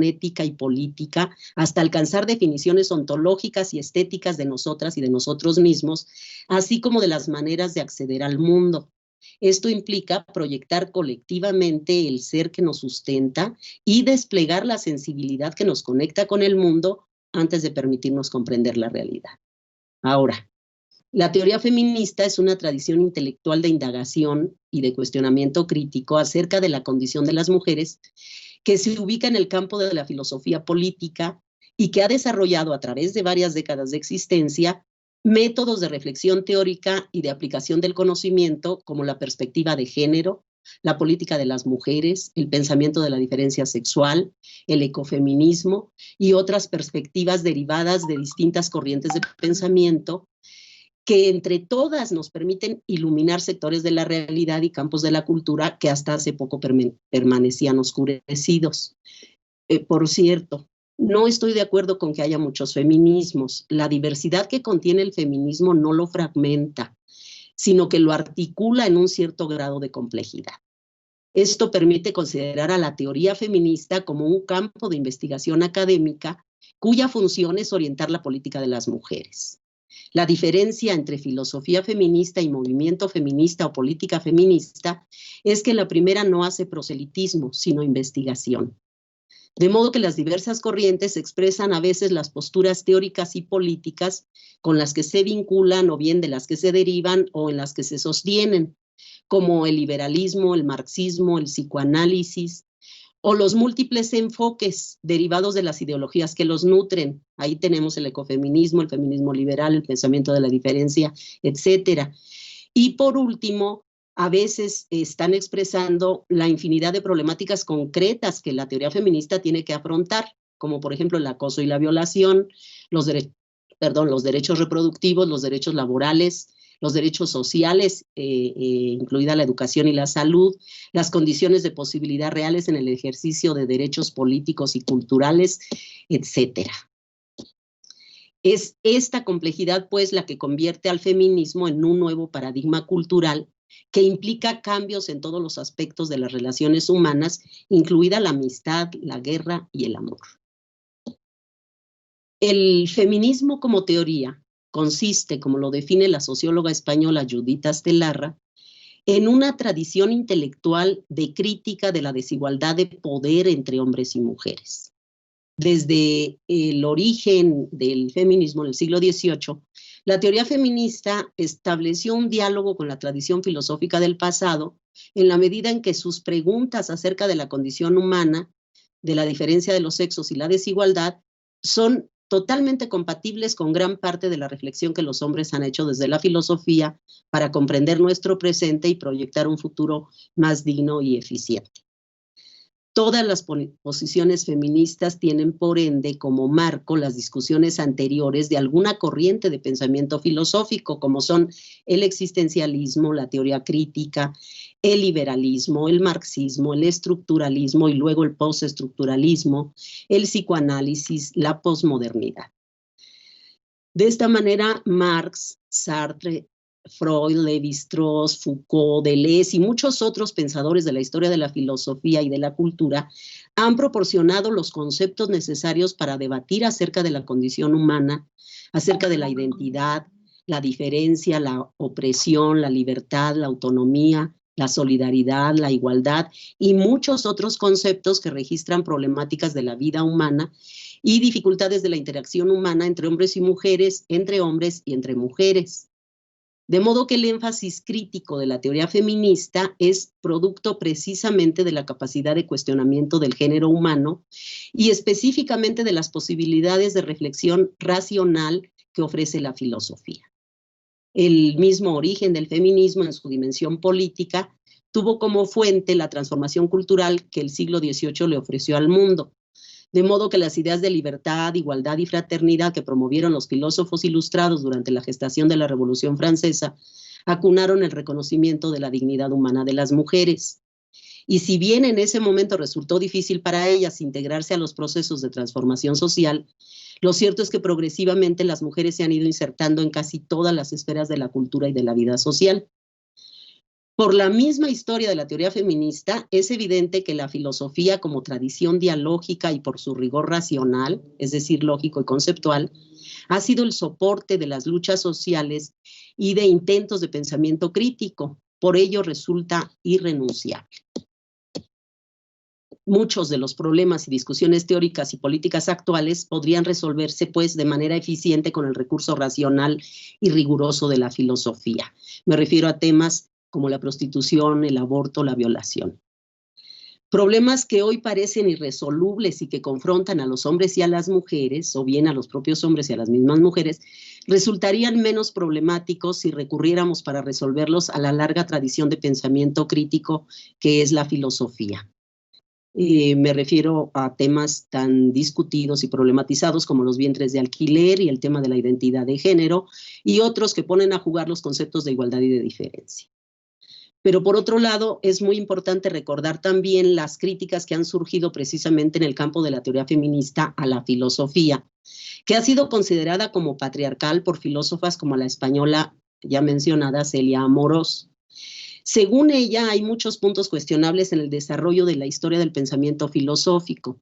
ética y política hasta alcanzar definiciones ontológicas y estéticas de nosotras y de nosotros mismos, así como de las maneras de acceder al mundo. Esto implica proyectar colectivamente el ser que nos sustenta y desplegar la sensibilidad que nos conecta con el mundo antes de permitirnos comprender la realidad. Ahora, la teoría feminista es una tradición intelectual de indagación y de cuestionamiento crítico acerca de la condición de las mujeres que se ubica en el campo de la filosofía política y que ha desarrollado a través de varias décadas de existencia métodos de reflexión teórica y de aplicación del conocimiento como la perspectiva de género, la política de las mujeres, el pensamiento de la diferencia sexual, el ecofeminismo y otras perspectivas derivadas de distintas corrientes de pensamiento que entre todas nos permiten iluminar sectores de la realidad y campos de la cultura que hasta hace poco permanecían oscurecidos. Por cierto, no estoy de acuerdo con que haya muchos feminismos. La diversidad que contiene el feminismo no lo fragmenta, sino que lo articula en un cierto grado de complejidad. Esto permite considerar a la teoría feminista como un campo de investigación académica cuya función es orientar la política de las mujeres. La diferencia entre filosofía feminista y movimiento feminista o política feminista es que la primera no hace proselitismo, sino investigación. De modo que las diversas corrientes expresan a veces las posturas teóricas y políticas con las que se vinculan o bien de las que se derivan o en las que se sostienen, como el liberalismo, el marxismo, el psicoanálisis, o los múltiples enfoques derivados de las ideologías que los nutren. Ahí tenemos el ecofeminismo, el feminismo liberal, el pensamiento de la diferencia, etcétera. Y por último, a veces están expresando la infinidad de problemáticas concretas que la teoría feminista tiene que afrontar, como por ejemplo el acoso y la violación, los derechos reproductivos, los derechos laborales, los derechos sociales, incluida la educación y la salud, las condiciones de posibilidad reales en el ejercicio de derechos políticos y culturales, etcétera. Es esta complejidad, pues, la que convierte al feminismo en un nuevo paradigma cultural que implica cambios en todos los aspectos de las relaciones humanas, incluida la amistad, la guerra y el amor. El feminismo como teoría consiste, como lo define la socióloga española Judith Astelarra, en una tradición intelectual de crítica de la desigualdad de poder entre hombres y mujeres. Desde el origen del feminismo en el siglo XVIII, la teoría feminista estableció un diálogo con la tradición filosófica del pasado en la medida en que sus preguntas acerca de la condición humana, de la diferencia de los sexos y la desigualdad son totalmente compatibles con gran parte de la reflexión que los hombres han hecho desde la filosofía para comprender nuestro presente y proyectar un futuro más digno y eficiente. Todas las posiciones feministas tienen, por ende, como marco las discusiones anteriores de alguna corriente de pensamiento filosófico, como son el existencialismo, la teoría crítica, el liberalismo, el marxismo, el estructuralismo y luego el postestructuralismo, el psicoanálisis, la posmodernidad. De esta manera, Marx, Sartre, Freud, Lévi-Strauss, Foucault, Deleuze y muchos otros pensadores de la historia de la filosofía y de la cultura han proporcionado los conceptos necesarios para debatir acerca de la condición humana, acerca de la identidad, la diferencia, la opresión, la libertad, la autonomía, la solidaridad, la igualdad y muchos otros conceptos que registran problemáticas de la vida humana y dificultades de la interacción humana entre hombres y mujeres, entre hombres y entre mujeres. De modo que el énfasis crítico de la teoría feminista es producto precisamente de la capacidad de cuestionamiento del género humano y específicamente de las posibilidades de reflexión racional que ofrece la filosofía. El mismo origen del feminismo en su dimensión política tuvo como fuente la transformación cultural que el siglo XVIII le ofreció al mundo. De modo que las ideas de libertad, igualdad y fraternidad que promovieron los filósofos ilustrados durante la gestación de la Revolución Francesa acunaron el reconocimiento de la dignidad humana de las mujeres. Y si bien en ese momento resultó difícil para ellas integrarse a los procesos de transformación social, lo cierto es que progresivamente las mujeres se han ido insertando en casi todas las esferas de la cultura y de la vida social. Por la misma historia de la teoría feminista, es evidente que la filosofía como tradición dialógica y por su rigor racional, es decir, lógico y conceptual, ha sido el soporte de las luchas sociales y de intentos de pensamiento crítico. Por ello resulta irrenunciable. Muchos de los problemas y discusiones teóricas y políticas actuales podrían resolverse, pues, de manera eficiente con el recurso racional y riguroso de la filosofía. Me refiero a temas como la prostitución, el aborto, la violación. Problemas que hoy parecen irresolubles y que confrontan a los hombres y a las mujeres, o bien a los propios hombres y a las mismas mujeres, resultarían menos problemáticos si recurriéramos para resolverlos a la larga tradición de pensamiento crítico que es la filosofía. Me refiero a temas tan discutidos y problematizados como los vientres de alquiler y el tema de la identidad de género, y otros que ponen a jugar los conceptos de igualdad y de diferencia. Pero por otro lado, es muy importante recordar también las críticas que han surgido precisamente en el campo de la teoría feminista a la filosofía, que ha sido considerada como patriarcal por filósofas como la española ya mencionada Celia Amorós. Según ella, hay muchos puntos cuestionables en el desarrollo de la historia del pensamiento filosófico.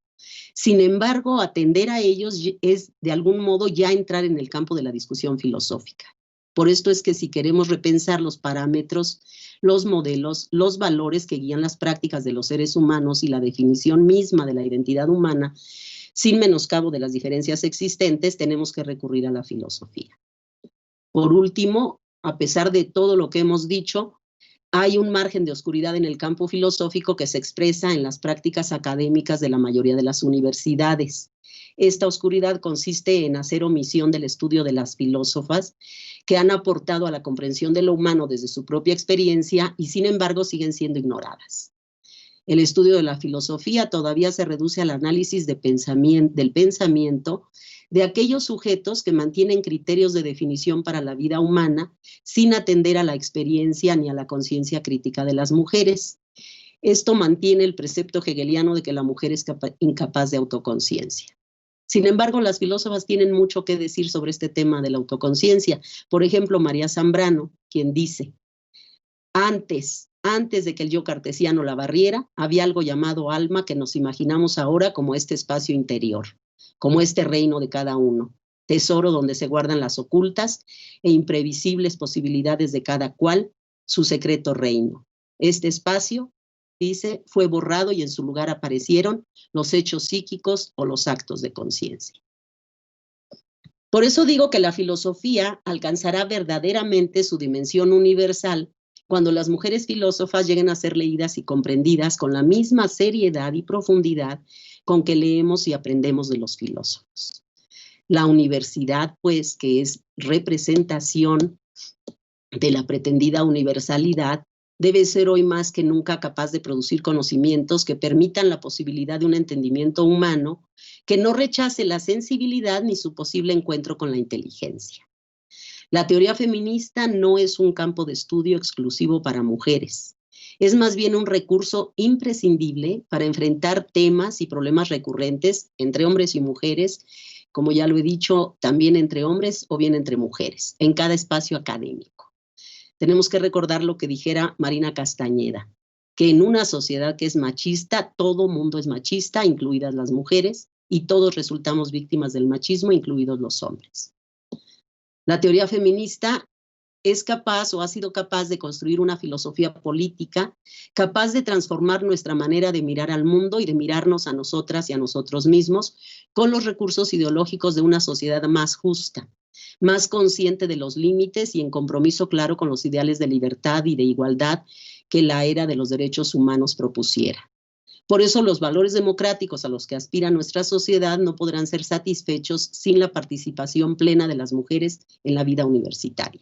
Sin embargo, atender a ellos es de algún modo ya entrar en el campo de la discusión filosófica. Por esto es que si queremos repensar los parámetros, los modelos, los valores que guían las prácticas de los seres humanos y la definición misma de la identidad humana, sin menoscabo de las diferencias existentes, tenemos que recurrir a la filosofía. Por último, a pesar de todo lo que hemos dicho, hay un margen de oscuridad en el campo filosófico que se expresa en las prácticas académicas de la mayoría de las universidades. Esta oscuridad consiste en hacer omisión del estudio de las filósofas que han aportado a la comprensión de lo humano desde su propia experiencia y sin embargo siguen siendo ignoradas. El estudio de la filosofía todavía se reduce al análisis del pensamiento de aquellos sujetos que mantienen criterios de definición para la vida humana sin atender a la experiencia ni a la conciencia crítica de las mujeres. Esto mantiene el precepto hegeliano de que la mujer es incapaz de autoconciencia. Sin embargo, las filósofas tienen mucho que decir sobre este tema de la autoconciencia. Por ejemplo, María Zambrano, quien dice, antes de que el yo cartesiano la barriera, había algo llamado alma que nos imaginamos ahora como este espacio interior, como este reino de cada uno, tesoro donde se guardan las ocultas e imprevisibles posibilidades de cada cual, su secreto reino. Este espacio, dice, fue borrado y en su lugar aparecieron los hechos psíquicos o los actos de conciencia. Por eso digo que la filosofía alcanzará verdaderamente su dimensión universal cuando las mujeres filósofas lleguen a ser leídas y comprendidas con la misma seriedad y profundidad con que leemos y aprendemos de los filósofos. La universidad, pues, que es representación de la pretendida universalidad, debe ser hoy más que nunca capaz de producir conocimientos que permitan la posibilidad de un entendimiento humano que no rechace la sensibilidad ni su posible encuentro con la inteligencia. La teoría feminista no es un campo de estudio exclusivo para mujeres. Es más bien un recurso imprescindible para enfrentar temas y problemas recurrentes entre hombres y mujeres, como ya lo he dicho, también entre hombres o bien entre mujeres, en cada espacio académico. Tenemos que recordar lo que dijera Marina Castañeda, que en una sociedad que es machista, todo mundo es machista, incluidas las mujeres, y todos resultamos víctimas del machismo, incluidos los hombres. La teoría feminista es capaz o ha sido capaz de construir una filosofía política capaz de transformar nuestra manera de mirar al mundo y de mirarnos a nosotras y a nosotros mismos con los recursos ideológicos de una sociedad más justa, más consciente de los límites y en compromiso claro con los ideales de libertad y de igualdad que la era de los derechos humanos propusiera. Por eso los valores democráticos a los que aspira nuestra sociedad no podrán ser satisfechos sin la participación plena de las mujeres en la vida universitaria.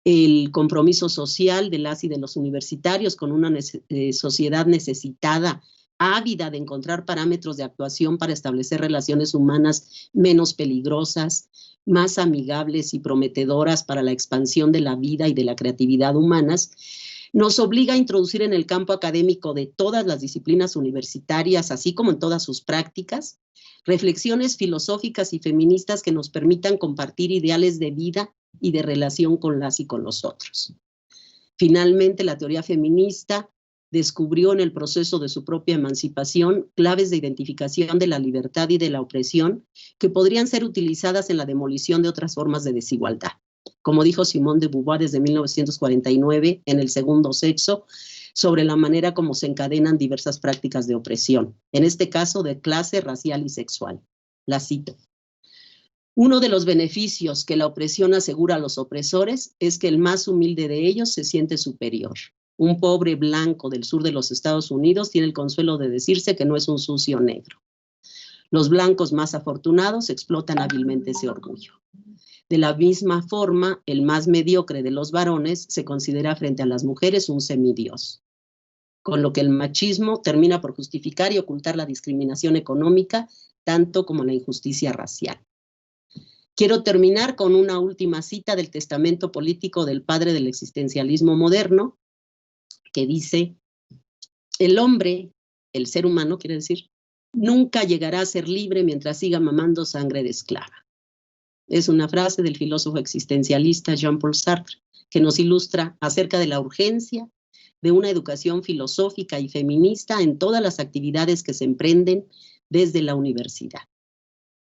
El compromiso social de las y de los universitarios con una sociedad necesitada, ávida de encontrar parámetros de actuación para establecer relaciones humanas menos peligrosas, más amigables y prometedoras para la expansión de la vida y de la creatividad humanas, nos obliga a introducir en el campo académico de todas las disciplinas universitarias, así como en todas sus prácticas, reflexiones filosóficas y feministas que nos permitan compartir ideales de vida y de relación con las y con los otros. Finalmente, la teoría feminista descubrió en el proceso de su propia emancipación claves de identificación de la libertad y de la opresión que podrían ser utilizadas en la demolición de otras formas de desigualdad. Como dijo Simone de Beauvoir desde 1949 en El segundo sexo, sobre la manera como se encadenan diversas prácticas de opresión, en este caso de clase, racial y sexual. La cito. Uno de los beneficios que la opresión asegura a los opresores es que el más humilde de ellos se siente superior. Un pobre blanco del sur de los Estados Unidos tiene el consuelo de decirse que no es un sucio negro. Los blancos más afortunados explotan hábilmente ese orgullo. De la misma forma, el más mediocre de los varones se considera frente a las mujeres un semidios, con lo que el machismo termina por justificar y ocultar la discriminación económica, tanto como la injusticia racial. Quiero terminar con una última cita del testamento político del padre del existencialismo moderno, que dice, el hombre, el ser humano quiere decir, nunca llegará a ser libre mientras siga mamando sangre de esclava. Es una frase del filósofo existencialista Jean-Paul Sartre, que nos ilustra acerca de la urgencia de una educación filosófica y feminista en todas las actividades que se emprenden desde la universidad.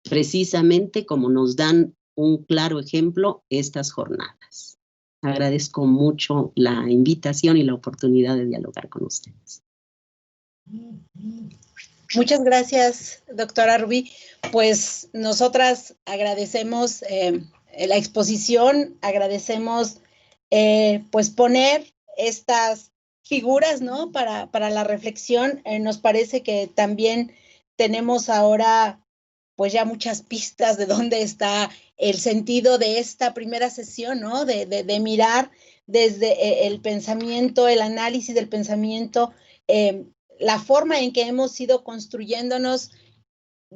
Precisamente como nos dan un claro ejemplo estas jornadas. Agradezco mucho la invitación y la oportunidad de dialogar con ustedes. Muchas gracias, doctora Rubí. Pues nosotras agradecemos la exposición, agradecemos pues poner estas figuras, ¿no? Para la reflexión. Nos parece que también tenemos ahora pues ya muchas pistas de dónde está el sentido de esta primera sesión, ¿no? De mirar desde el pensamiento, el análisis del pensamiento, la forma en que hemos ido construyéndonos,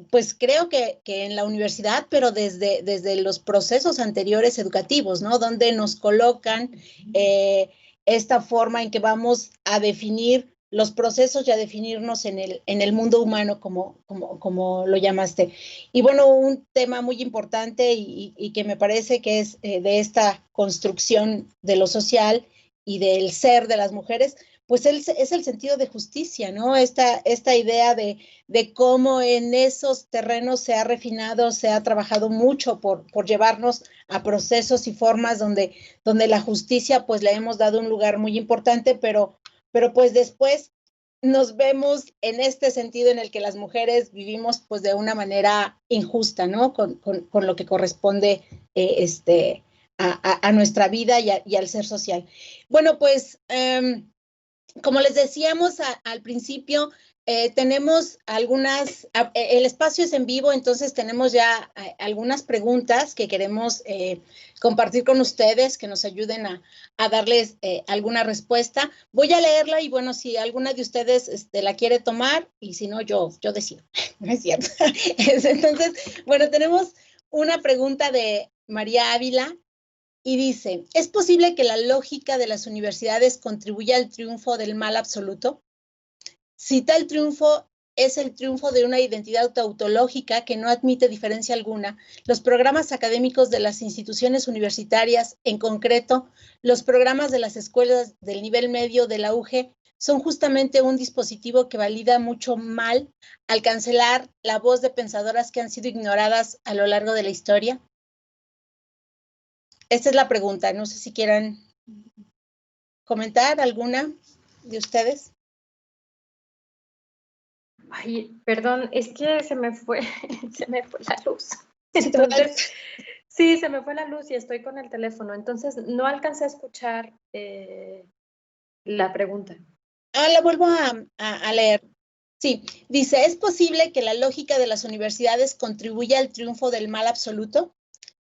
pues creo que en la universidad, pero desde los procesos anteriores educativos, ¿no? Donde nos colocan esta forma en que vamos a definir los procesos y a definirnos en el mundo humano, como lo llamaste. Y bueno, un tema muy importante y que me parece que es de esta construcción de lo social y del ser de las mujeres, pues es el sentido de justicia, ¿no? Esta idea de cómo en esos terrenos se ha refinado, se ha trabajado mucho por llevarnos a procesos y formas donde la justicia pues le hemos dado un lugar muy importante, pero pues después nos vemos en este sentido en el que las mujeres vivimos pues de una manera injusta, ¿no? Con lo que corresponde a nuestra vida y al ser social. Bueno, pues como les decíamos al principio, tenemos el espacio es en vivo, entonces tenemos ya algunas preguntas que queremos compartir con ustedes, que nos ayuden a darles alguna respuesta. Voy a leerla y bueno, si alguna de ustedes la quiere tomar, y si no, yo decido. No es cierto. Entonces, bueno, tenemos una pregunta de María Ávila, y dice, ¿es posible que la lógica de las universidades contribuya al triunfo del mal absoluto? Si tal triunfo es el triunfo de una identidad tautológica que no admite diferencia alguna, los programas académicos de las instituciones universitarias, en concreto, los programas de las escuelas del nivel medio de la UG, son justamente un dispositivo que valida mucho mal al cancelar la voz de pensadoras que han sido ignoradas a lo largo de la historia. Esta es la pregunta, no sé si quieran comentar alguna de ustedes. Ay, perdón, es que se me fue la luz. Entonces, sí, se me fue la luz y estoy con el teléfono, entonces no alcancé a escuchar la pregunta. La vuelvo a leer. Sí, dice, ¿es posible que la lógica de las universidades contribuya al triunfo del mal absoluto?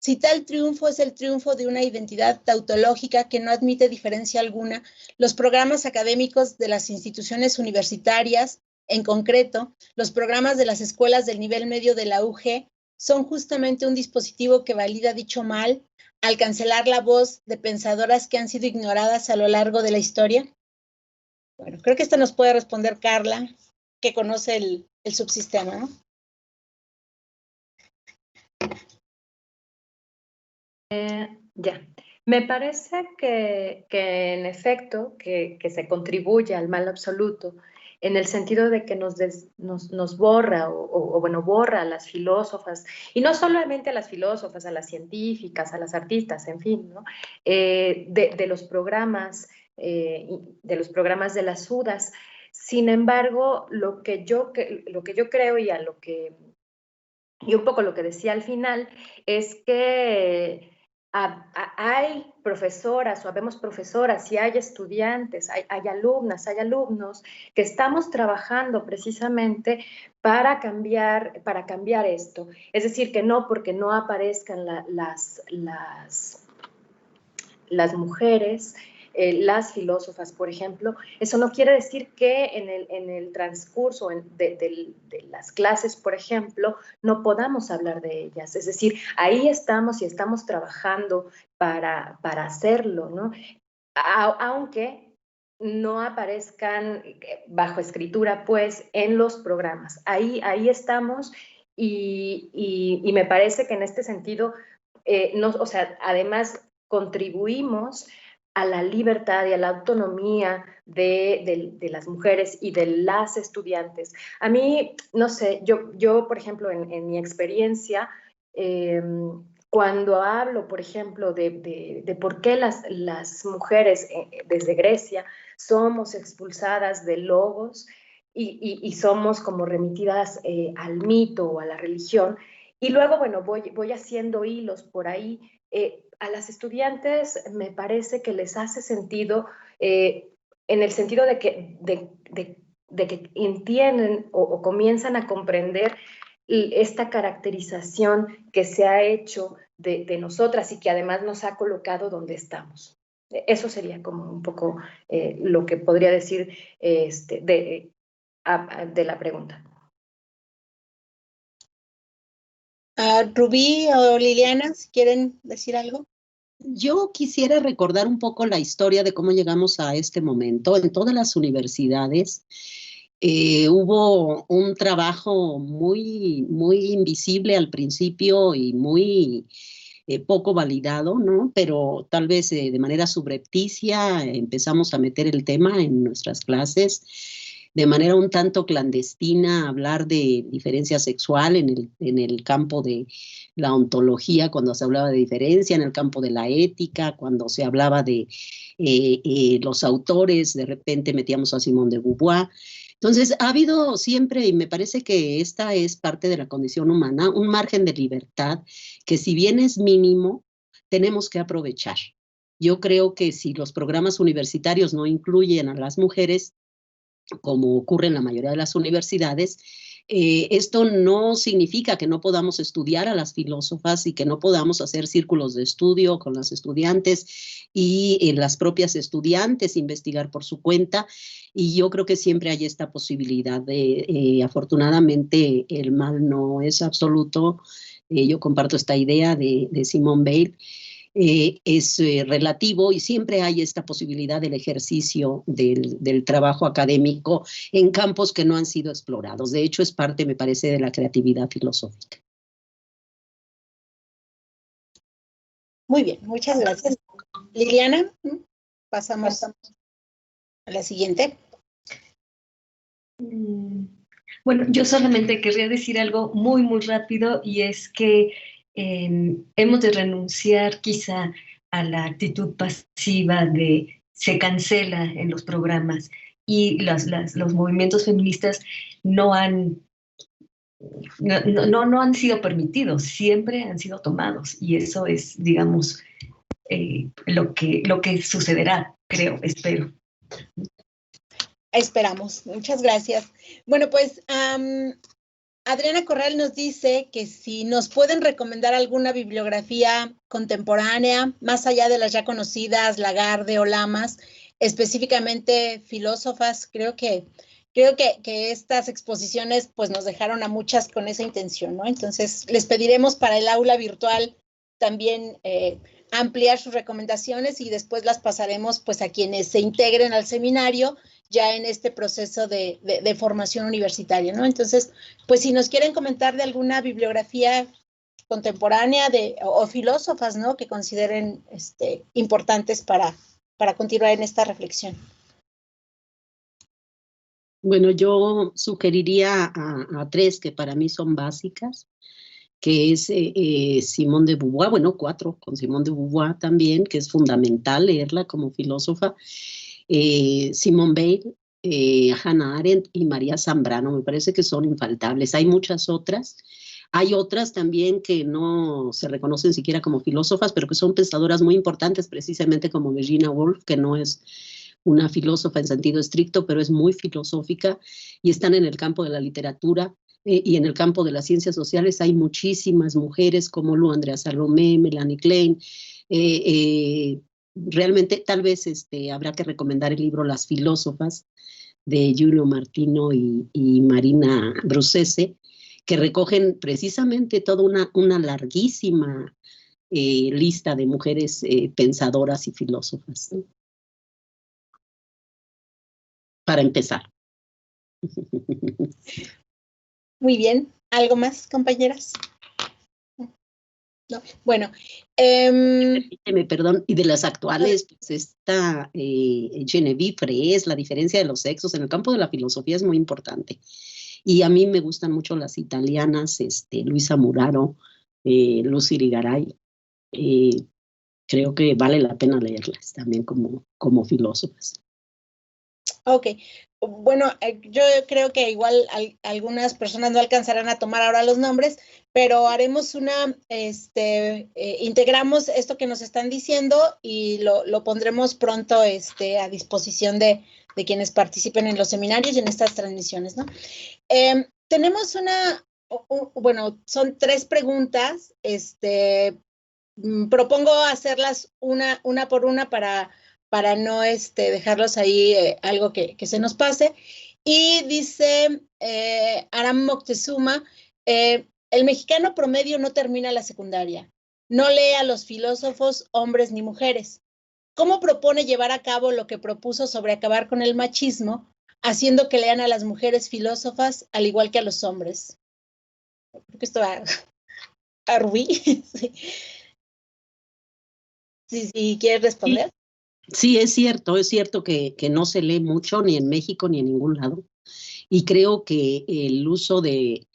Si tal triunfo es el triunfo de una identidad tautológica que no admite diferencia alguna, los programas académicos de las instituciones universitarias, en concreto, los programas de las escuelas del nivel medio de la UG, son justamente un dispositivo que valida dicho mal al cancelar la voz de pensadoras que han sido ignoradas a lo largo de la historia. Bueno, creo que esta nos puede responder Carla, que conoce el subsistema, ¿no? Ya, me parece que en efecto que se contribuye al mal absoluto en el sentido de que nos borra o bueno, borra a las filósofas, y no solamente a las filósofas, a las científicas, a las artistas, en fin, ¿no? De los programas de las UDAS. Sin embargo, lo que yo creo y un poco lo que decía al final es que hay profesoras o habemos profesoras y hay estudiantes, hay alumnas, hay alumnos que estamos trabajando precisamente para cambiar esto. Es decir, que no porque no aparezcan las mujeres, las filósofas, por ejemplo, eso no quiere decir que en el transcurso de las clases, por ejemplo, no podamos hablar de ellas. Es decir, ahí estamos y estamos trabajando para hacerlo, ¿no? Aunque no aparezcan bajo escritura, pues, en los programas. Ahí estamos y me parece que en este sentido, o sea, además contribuimos a la libertad y a la autonomía de las mujeres y de las estudiantes. A mí, no sé, yo por ejemplo, en mi experiencia, cuando hablo, por ejemplo, de por qué las mujeres desde Grecia somos expulsadas de Logos y somos como remitidas al mito o a la religión, y luego, bueno, voy haciendo hilos por ahí, a las estudiantes me parece que les hace sentido, en el sentido de que entienden o comienzan a comprender esta caracterización que se ha hecho de nosotras y que además nos ha colocado donde estamos. Eso sería como un poco lo que podría decir de la pregunta. Rubí o Liliana, si quieren decir algo. Yo quisiera recordar un poco la historia de cómo llegamos a este momento. En todas las universidades hubo un trabajo muy, muy invisible al principio y muy poco validado, ¿no? Pero tal vez de manera subrepticia empezamos a meter el tema en nuestras clases, de manera un tanto clandestina, hablar de diferencia sexual en el campo de la ontología, cuando se hablaba de diferencia, en el campo de la ética, cuando se hablaba de los autores, de repente metíamos a Simone de Beauvoir. Entonces, ha habido siempre, y me parece que esta es parte de la condición humana, un margen de libertad que, si bien es mínimo, tenemos que aprovechar. Yo creo que si los programas universitarios no incluyen a las mujeres, como ocurre en la mayoría de las universidades, esto no significa que no podamos estudiar a las filósofas y que no podamos hacer círculos de estudio con las estudiantes y las propias estudiantes investigar por su cuenta. Y yo creo que siempre hay esta posibilidad afortunadamente, el mal no es absoluto. Yo comparto esta idea de Simone Weil. Es relativo y siempre hay esta posibilidad del ejercicio del trabajo académico en campos que no han sido explorados. De hecho, es parte, me parece, de la creatividad filosófica. Muy bien, muchas gracias. Liliana, pasamos a la siguiente. Bueno, yo solamente querría decir algo muy, muy rápido, y es que hemos de renunciar quizá a la actitud pasiva de se cancela en los programas, y los movimientos feministas no han sido permitidos, siempre han sido tomados, y eso es, digamos, lo que sucederá, creo, espero. Esperamos, muchas gracias. Bueno, pues Adriana Corral nos dice que si nos pueden recomendar alguna bibliografía contemporánea, más allá de las ya conocidas, Lagarde o Lamas, específicamente filósofas. Creo que estas exposiciones pues nos dejaron a muchas con esa intención, ¿no? Entonces, les pediremos para el aula virtual también ampliar sus recomendaciones y después las pasaremos pues a quienes se integren al seminario ya en este proceso de formación universitaria, ¿no? Entonces, pues si nos quieren comentar de alguna bibliografía contemporánea o filósofas, ¿no? Que consideren importantes para continuar en esta reflexión. Bueno, yo sugeriría a tres que para mí son básicas, que es Simone de Beauvoir, bueno, 4 con Simone de Beauvoir también, que es fundamental leerla como filósofa. Simone Weil, Hannah Arendt y María Zambrano, me parece que son infaltables. Hay muchas otras. Hay otras también que no se reconocen siquiera como filósofas, pero que son pensadoras muy importantes, precisamente como Virginia Woolf, que no es una filósofa en sentido estricto, pero es muy filosófica, y están en el campo de la literatura y en el campo de las ciencias sociales. Hay muchísimas mujeres como Lu Andrea Salomé, Melanie Klein. Realmente tal vez habrá que recomendar el libro Las filósofas de Giulio Martino y Marina Brussese, que recogen precisamente toda una larguísima lista de mujeres pensadoras y filósofas, ¿no? Para empezar. Muy bien. ¿Algo más, compañeras? No. Bueno. Perdón, y de las actuales, pues esta Genevieve Fraisse, La diferencia de los sexos, en el campo de la filosofía es muy importante. Y a mí me gustan mucho las italianas, Luisa Muraro, Lucy Irigaray. Creo que vale la pena leerlas también como filósofas. Ok, bueno, yo creo que igual algunas personas no alcanzarán a tomar ahora los nombres, pero haremos integramos esto que nos están diciendo y lo pondremos pronto a disposición de quienes participen en los seminarios y en estas transmisiones, ¿no? Tenemos bueno, son 3 preguntas, propongo hacerlas una por una para no dejarlos ahí algo que se nos pase. Y dice Aram Moctezuma, el mexicano promedio no termina la secundaria. no lee a los filósofos hombres ni mujeres. ¿Cómo propone llevar a cabo lo que propuso sobre acabar con el machismo, haciendo que lean a las mujeres filósofas al igual que a los hombres? Creo que esto va a Rubí. Sí, ¿quieres responder? Sí, es cierto que no se lee mucho ni en México ni en ningún lado. Y creo que el uso de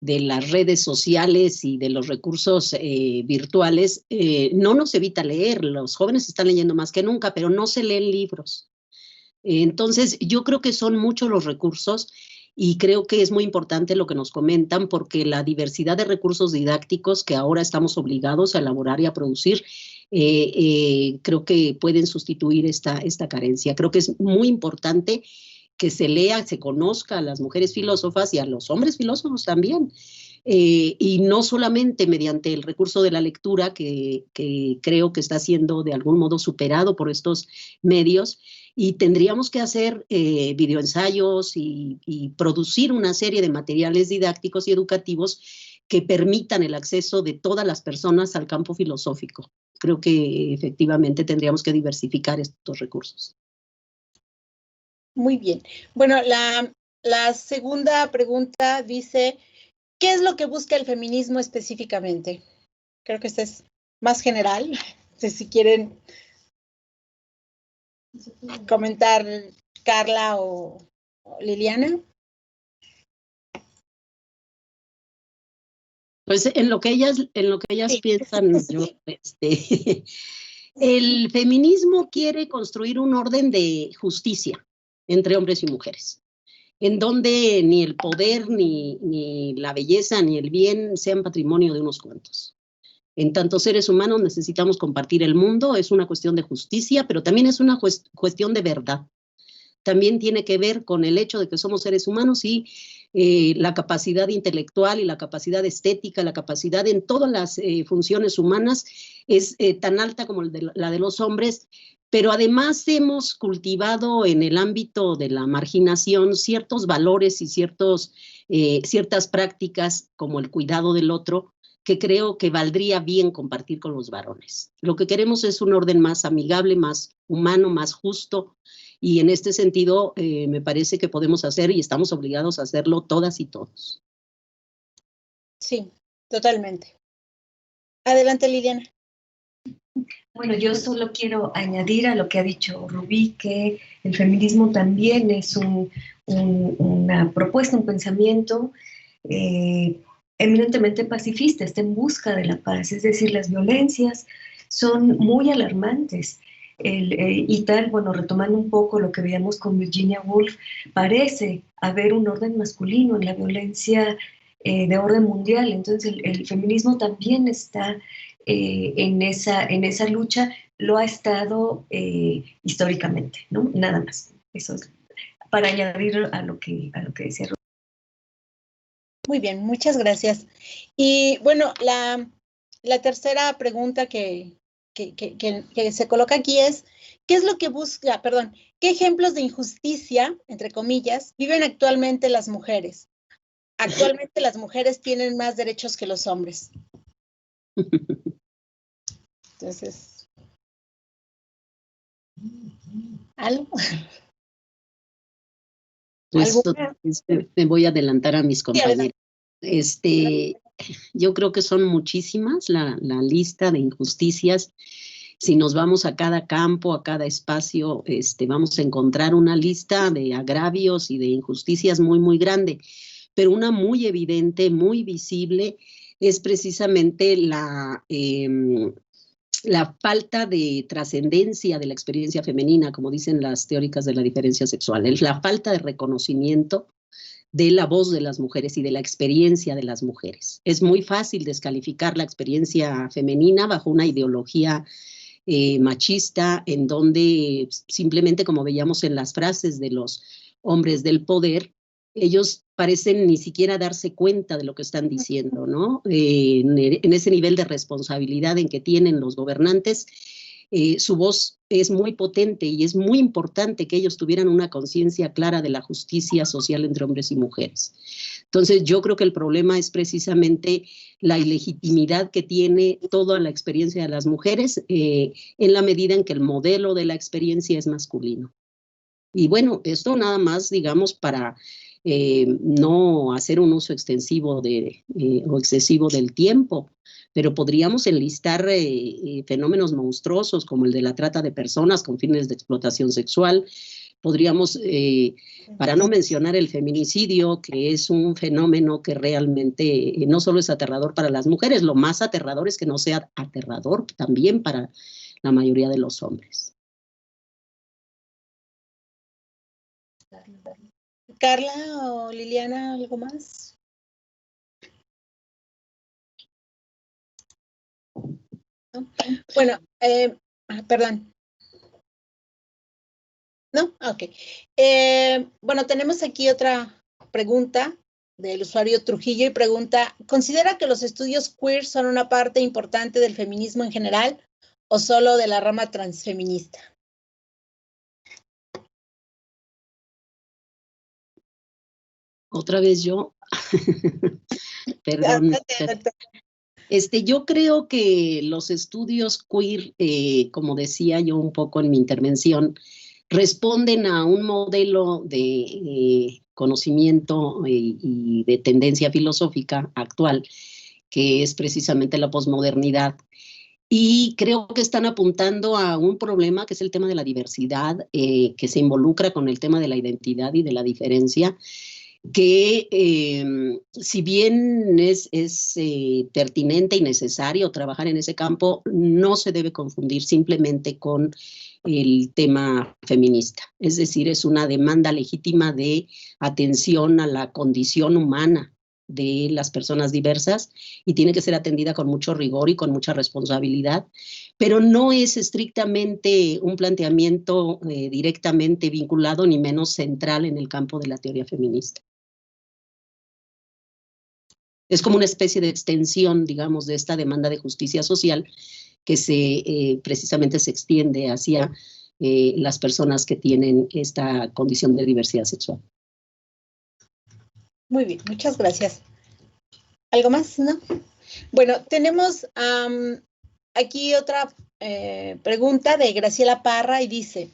las redes sociales y de los recursos virtuales no nos evita leer. Los jóvenes están leyendo más que nunca, pero no se leen libros. Entonces, yo creo que son muchos los recursos y creo que es muy importante lo que nos comentan, porque la diversidad de recursos didácticos que ahora estamos obligados a elaborar y a producir, creo que pueden sustituir esta carencia. Creo que es muy importante que se lea, se conozca a las mujeres filósofas y a los hombres filósofos también. Y no solamente mediante el recurso de la lectura, que creo que está siendo de algún modo superado por estos medios, y tendríamos que hacer videoensayos y producir una serie de materiales didácticos y educativos que permitan el acceso de todas las personas al campo filosófico. Creo que efectivamente tendríamos que diversificar estos recursos. Muy bien. Bueno, la segunda pregunta dice, ¿qué es lo que busca el feminismo específicamente? Creo que esta es más general. No sé si quieren comentar Carla o Liliana. Pues en lo que ellas sí piensan, yo, el feminismo quiere construir un orden de justicia entre hombres y mujeres, en donde ni el poder, ni la belleza, ni el bien sean patrimonio de unos cuantos. En tanto seres humanos necesitamos compartir el mundo, es una cuestión de justicia, pero también es una cuestión de verdad. También tiene que ver con el hecho de que somos seres humanos y la capacidad intelectual y la capacidad estética, la capacidad en todas las funciones humanas es tan alta como la de los hombres, pero además hemos cultivado en el ámbito de la marginación ciertos valores y ciertas prácticas como el cuidado del otro, que creo que valdría bien compartir con los varones. Lo que queremos es un orden más amigable, más humano, más justo, y en este sentido me parece que podemos hacer y estamos obligados a hacerlo todas y todos. Sí, totalmente. Adelante, Liliana. Bueno, yo solo quiero añadir a lo que ha dicho Rubí, que el feminismo también es una propuesta, un pensamiento eminentemente pacifista, está en busca de la paz, es decir, las violencias son muy alarmantes. Y tal, bueno, retomando un poco lo que veíamos con Virginia Woolf, parece haber un orden masculino en la violencia de orden mundial. Entonces el feminismo también está en esa lucha, lo ha estado históricamente, ¿no? Nada más. Eso es para añadir a lo que decía Rubí. Muy bien, muchas gracias. Y bueno, la tercera pregunta que se coloca aquí es, ¿qué es lo que busca, qué ejemplos de injusticia, entre comillas, viven actualmente las mujeres? Actualmente las mujeres tienen más derechos que los hombres. Entonces, ¿algo? Pues me voy a adelantar a mis compañeros. Yo creo que son muchísimas la lista de injusticias. Si nos vamos a cada campo, a cada espacio, vamos a encontrar una lista de agravios y de injusticias muy, muy grande. Pero una muy evidente, muy visible, es precisamente la falta de trascendencia de la experiencia femenina, como dicen las teóricas de la diferencia sexual, es la falta de reconocimiento de la voz de las mujeres y de la experiencia de las mujeres. Es muy fácil descalificar la experiencia femenina bajo una ideología machista, en donde simplemente, como veíamos en las frases de los hombres del poder, ellos parecen ni siquiera darse cuenta de lo que están diciendo, ¿no? En ese nivel de responsabilidad en que tienen los gobernantes, su voz es muy potente y es muy importante que ellos tuvieran una conciencia clara de la justicia social entre hombres y mujeres. Entonces, yo creo que el problema es precisamente la ilegitimidad que tiene toda la experiencia de las mujeres en la medida en que el modelo de la experiencia es masculino. Y bueno, esto nada más, digamos, para no hacer un uso extensivo o excesivo del tiempo, pero podríamos enlistar fenómenos monstruosos como el de la trata de personas con fines de explotación sexual. Podríamos, para no mencionar el feminicidio, que es un fenómeno que realmente no solo es aterrador para las mujeres, lo más aterrador es que no sea aterrador también para la mayoría de los hombres. Carla o Liliana, ¿algo más? ¿No? Bueno, perdón. ¿No? Ok. Bueno, tenemos aquí otra pregunta del usuario Trujillo y pregunta, ¿considera que los estudios queer son una parte importante del feminismo en general o solo de la rama transfeminista? Otra vez yo. Perdón. Yo creo que los estudios queer, como decía yo un poco en mi intervención, responden a un modelo de conocimiento y de tendencia filosófica actual, que es precisamente la posmodernidad. Y creo que están apuntando a un problema que es el tema de la diversidad, que se involucra con el tema de la identidad y de la diferencia, que si bien es pertinente y necesario trabajar en ese campo, no se debe confundir simplemente con el tema feminista. Es decir, es una demanda legítima de atención a la condición humana de las personas diversas y tiene que ser atendida con mucho rigor y con mucha responsabilidad, pero no es estrictamente un planteamiento directamente vinculado ni menos central en el campo de la teoría feminista. Es como una especie de extensión, digamos, de esta demanda de justicia social que precisamente se extiende hacia las personas que tienen esta condición de diversidad sexual. Muy bien, muchas gracias. ¿Algo más? ¿No? Bueno, tenemos aquí otra pregunta de Graciela Parra y dice,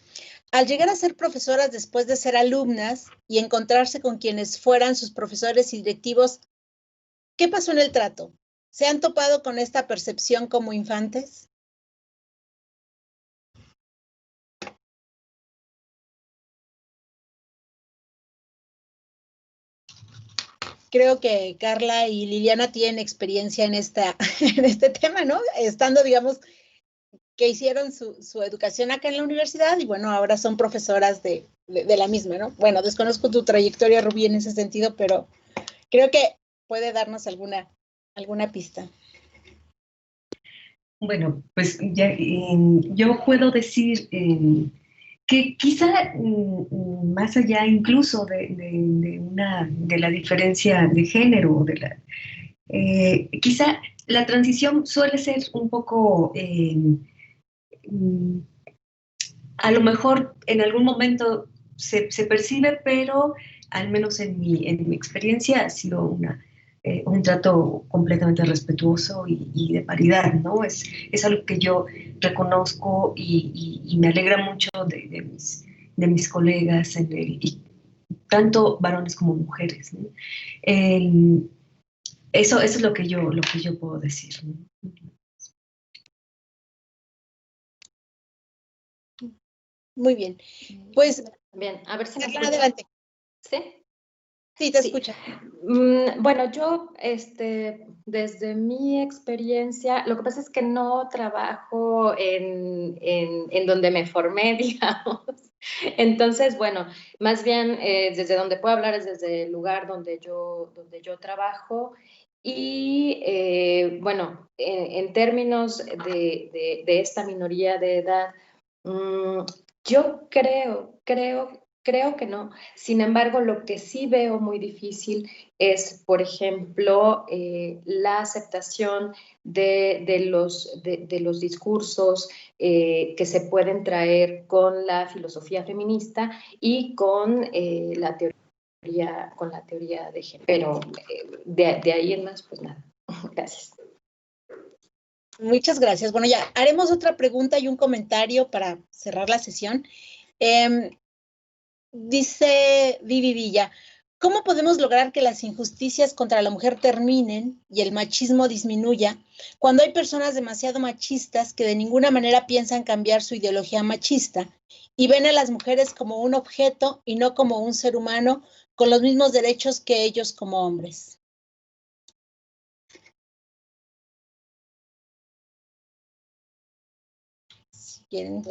al llegar a ser profesoras después de ser alumnas y encontrarse con quienes fueran sus profesores y directivos, ¿qué pasó en el trato? ¿Se han topado con esta percepción como infantes? Creo que Carla y Liliana tienen experiencia en este tema, ¿no? Estando, digamos, que hicieron su educación acá en la universidad y bueno, ahora son profesoras de la misma, ¿no? Bueno, desconozco tu trayectoria, Rubí, en ese sentido, pero creo que puede darnos alguna pista. Bueno, pues ya, yo puedo decir que quizá más allá incluso de la diferencia de género, quizá la transición suele ser un poco, a lo mejor en algún momento se percibe, pero al menos en mi experiencia ha sido un trato completamente respetuoso y de paridad, ¿no? Es algo que yo reconozco y me alegra mucho de mis colegas, y tanto varones como mujeres, ¿no? Eso es lo que yo puedo decir, ¿no? Muy bien. Pues, bien, a ver si me escucha. Adelante. ¿Sí? Sí, te escucho. Bueno, yo, desde mi experiencia, lo que pasa es que no trabajo en donde me formé, digamos. Entonces, bueno, más bien desde donde puedo hablar es desde el lugar donde yo trabajo. Y bueno, en términos de esta minoría de edad, yo creo Creo que no. Sin embargo, lo que sí veo muy difícil es, por ejemplo, la aceptación de los discursos que se pueden traer con la filosofía feminista y con la teoría de género. Pero de ahí en más, pues nada. Gracias. Muchas gracias. Bueno, ya haremos otra pregunta y un comentario para cerrar la sesión. Dice Vivi Villa, ¿cómo podemos lograr que las injusticias contra la mujer terminen y el machismo disminuya cuando hay personas demasiado machistas que de ninguna manera piensan cambiar su ideología machista y ven a las mujeres como un objeto y no como un ser humano con los mismos derechos que ellos como hombres? Si quieren.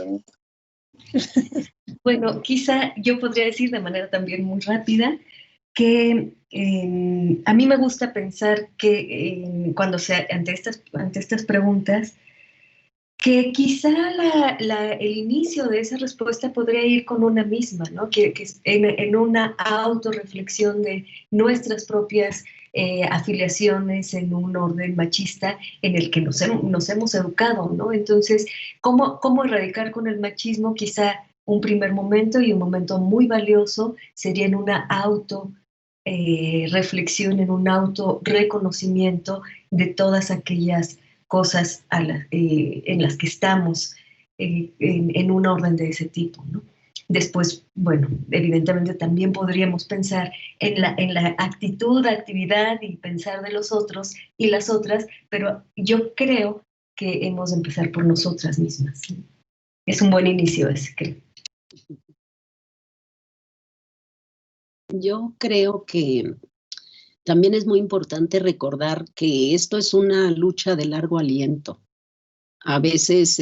Bueno, quizá yo podría decir de manera también muy rápida que a mí me gusta pensar que cuando ante estas preguntas, que quizá el inicio de esa respuesta podría ir con una misma, ¿no? Que en una autorreflexión de nuestras propias afiliaciones en un orden machista en el que nos hemos educado, ¿no? Entonces, ¿cómo erradicar con el machismo? Quizá un primer momento y un momento muy valioso sería en una reflexión, en un autorreconocimiento de todas aquellas cosas en las que estamos en un orden de ese tipo, ¿no? Después, bueno, evidentemente también podríamos pensar en la actividad y pensar de los otros y las otras, pero yo creo que hemos de empezar por nosotras mismas, ¿no? Es un buen inicio ese, creo. Yo creo que también es muy importante recordar que esto es una lucha de largo aliento. A veces,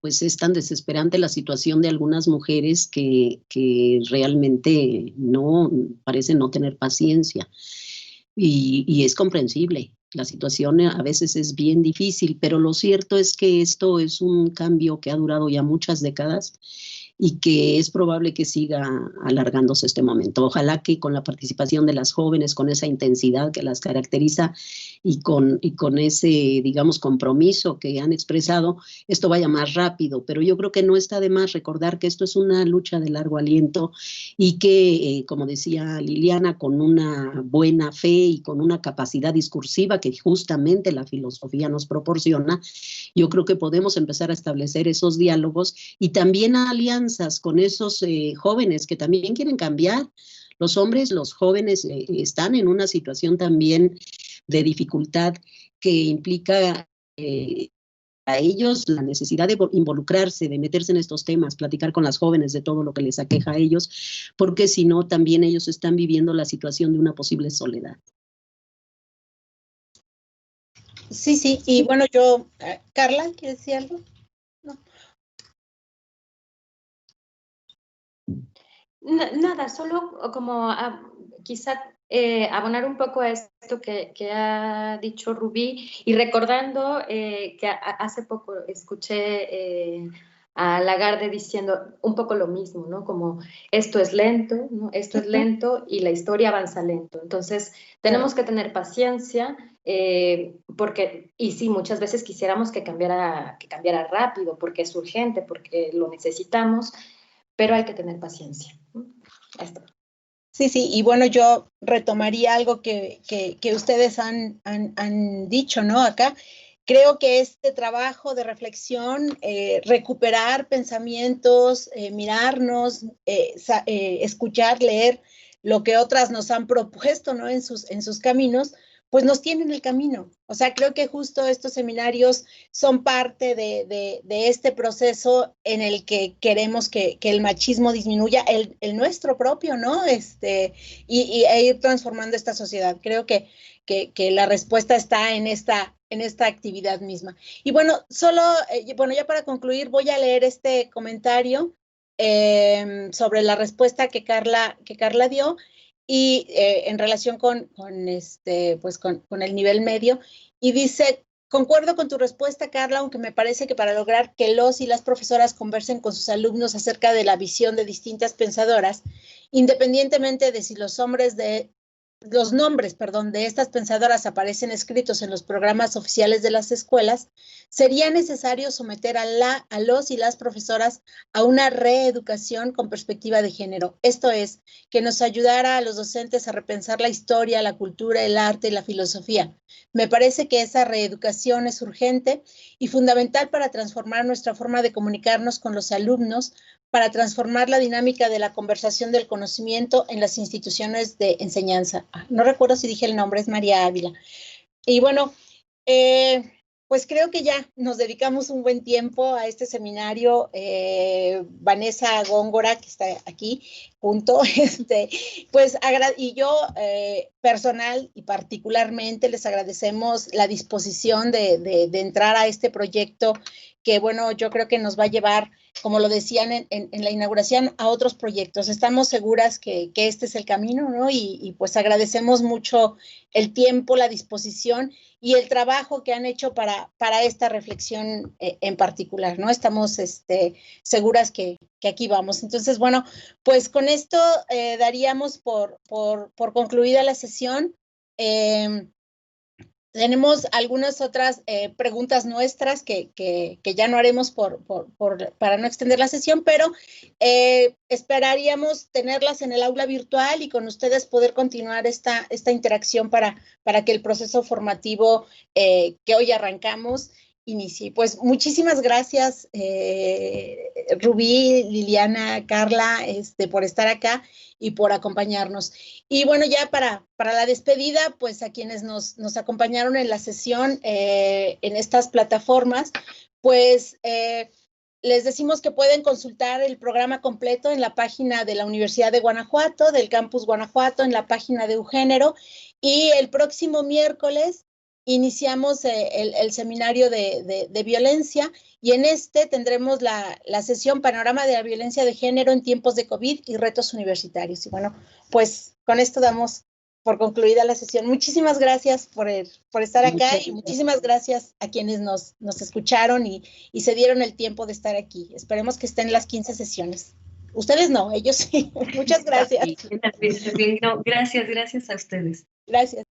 pues es tan desesperante la situación de algunas mujeres que realmente no parecen no tener paciencia. Y es comprensible. La situación a veces es bien difícil, pero lo cierto es que esto es un cambio que ha durado ya muchas décadas y que es probable que siga alargándose este momento. Ojalá que con la participación de las jóvenes, con esa intensidad que las caracteriza y con ese, digamos, compromiso que han expresado, esto vaya más rápido. Pero yo creo que no está de más recordar que esto es una lucha de largo aliento y que, como decía Liliana, con una buena fe y con una capacidad discursiva que justamente la filosofía nos proporciona, yo creo que podemos empezar a establecer esos diálogos y también alianzas con esos jóvenes que también quieren cambiar. Los hombres, los jóvenes están en una situación también de dificultad que implica a ellos la necesidad de involucrarse, de meterse en estos temas, platicar con las jóvenes de todo lo que les aqueja a ellos, porque si no, también ellos están viviendo la situación de una posible soledad. Sí, y bueno, Carla, ¿quieres decir algo? No. Nada, solo como quizá abonar un poco a esto que ha dicho Rubí y recordando que hace poco escuché a Lagarde diciendo un poco lo mismo, ¿no? Como esto es lento, ¿no? Esto es lento y la historia avanza lento. Entonces, tenemos que tener paciencia porque, y sí, muchas veces quisiéramos que cambiara rápido porque es urgente, porque lo necesitamos, pero hay que tener paciencia. Esto. Sí, y bueno, yo retomaría algo que ustedes han dicho, ¿no? Acá, creo que este trabajo de reflexión, recuperar pensamientos, mirarnos, escuchar, leer lo que otras nos han propuesto, ¿no? En sus caminos, pues nos tienen el camino. O sea, creo que justo estos seminarios son parte de este proceso en el que queremos que el machismo disminuya, el nuestro propio, ¿no? E ir transformando esta sociedad. Creo que la respuesta está en esta actividad misma. Y bueno, ya para concluir, voy a leer este comentario sobre la respuesta que Carla dio. Y en relación con el nivel medio, y dice, Concuerdo con tu respuesta, Carla, aunque me parece que para lograr que los y las profesoras conversen con sus alumnos acerca de la visión de distintas pensadoras, independientemente de si los nombres de estas pensadoras aparecen escritos en los programas oficiales de las escuelas, sería necesario someter a los y las profesoras a una reeducación con perspectiva de género. Esto es, que nos ayudara a los docentes a repensar la historia, la cultura, el arte y la filosofía. Me parece que esa reeducación es urgente y fundamental para transformar nuestra forma de comunicarnos con los alumnos, para transformar la dinámica de la conversación del conocimiento en las instituciones de enseñanza. No recuerdo si dije el nombre, es María Ávila. Y bueno, pues creo que ya nos dedicamos un buen tiempo a este seminario. Vanessa Góngora, que está aquí junto, pues y yo personal y particularmente les agradecemos la disposición de entrar a este proyecto que, bueno, yo creo que nos va a llevar, como lo decían en la inauguración, a otros proyectos. Estamos seguras que este es el camino, ¿no? Y pues agradecemos mucho el tiempo, la disposición y el trabajo que han hecho para esta reflexión en particular, ¿no? Estamos seguras que aquí vamos. Entonces, bueno, pues con esto daríamos por concluida la sesión. Tenemos algunas otras preguntas nuestras que ya no haremos para no extender la sesión, pero esperaríamos tenerlas en el aula virtual y con ustedes poder continuar esta interacción para que el proceso formativo que hoy arrancamos inicie. Pues muchísimas gracias, Rubí, Liliana, Carla, por estar acá y por acompañarnos. Y bueno, ya para la despedida, pues a quienes nos acompañaron en la sesión en estas plataformas, pues les decimos que pueden consultar el programa completo en la página de la Universidad de Guanajuato, del Campus Guanajuato, en la página de Eugénero, y el próximo miércoles iniciamos el seminario de violencia y en tendremos la sesión Panorama de la Violencia de Género en tiempos de COVID y retos universitarios. Y bueno, pues con esto damos por concluida la sesión. Muchísimas gracias por estar acá y muchísimas gracias a quienes nos escucharon y se dieron el tiempo de estar aquí. Esperemos que estén las 15 sesiones. Ustedes no, ellos sí. Muchas gracias. No, gracias a ustedes. Gracias.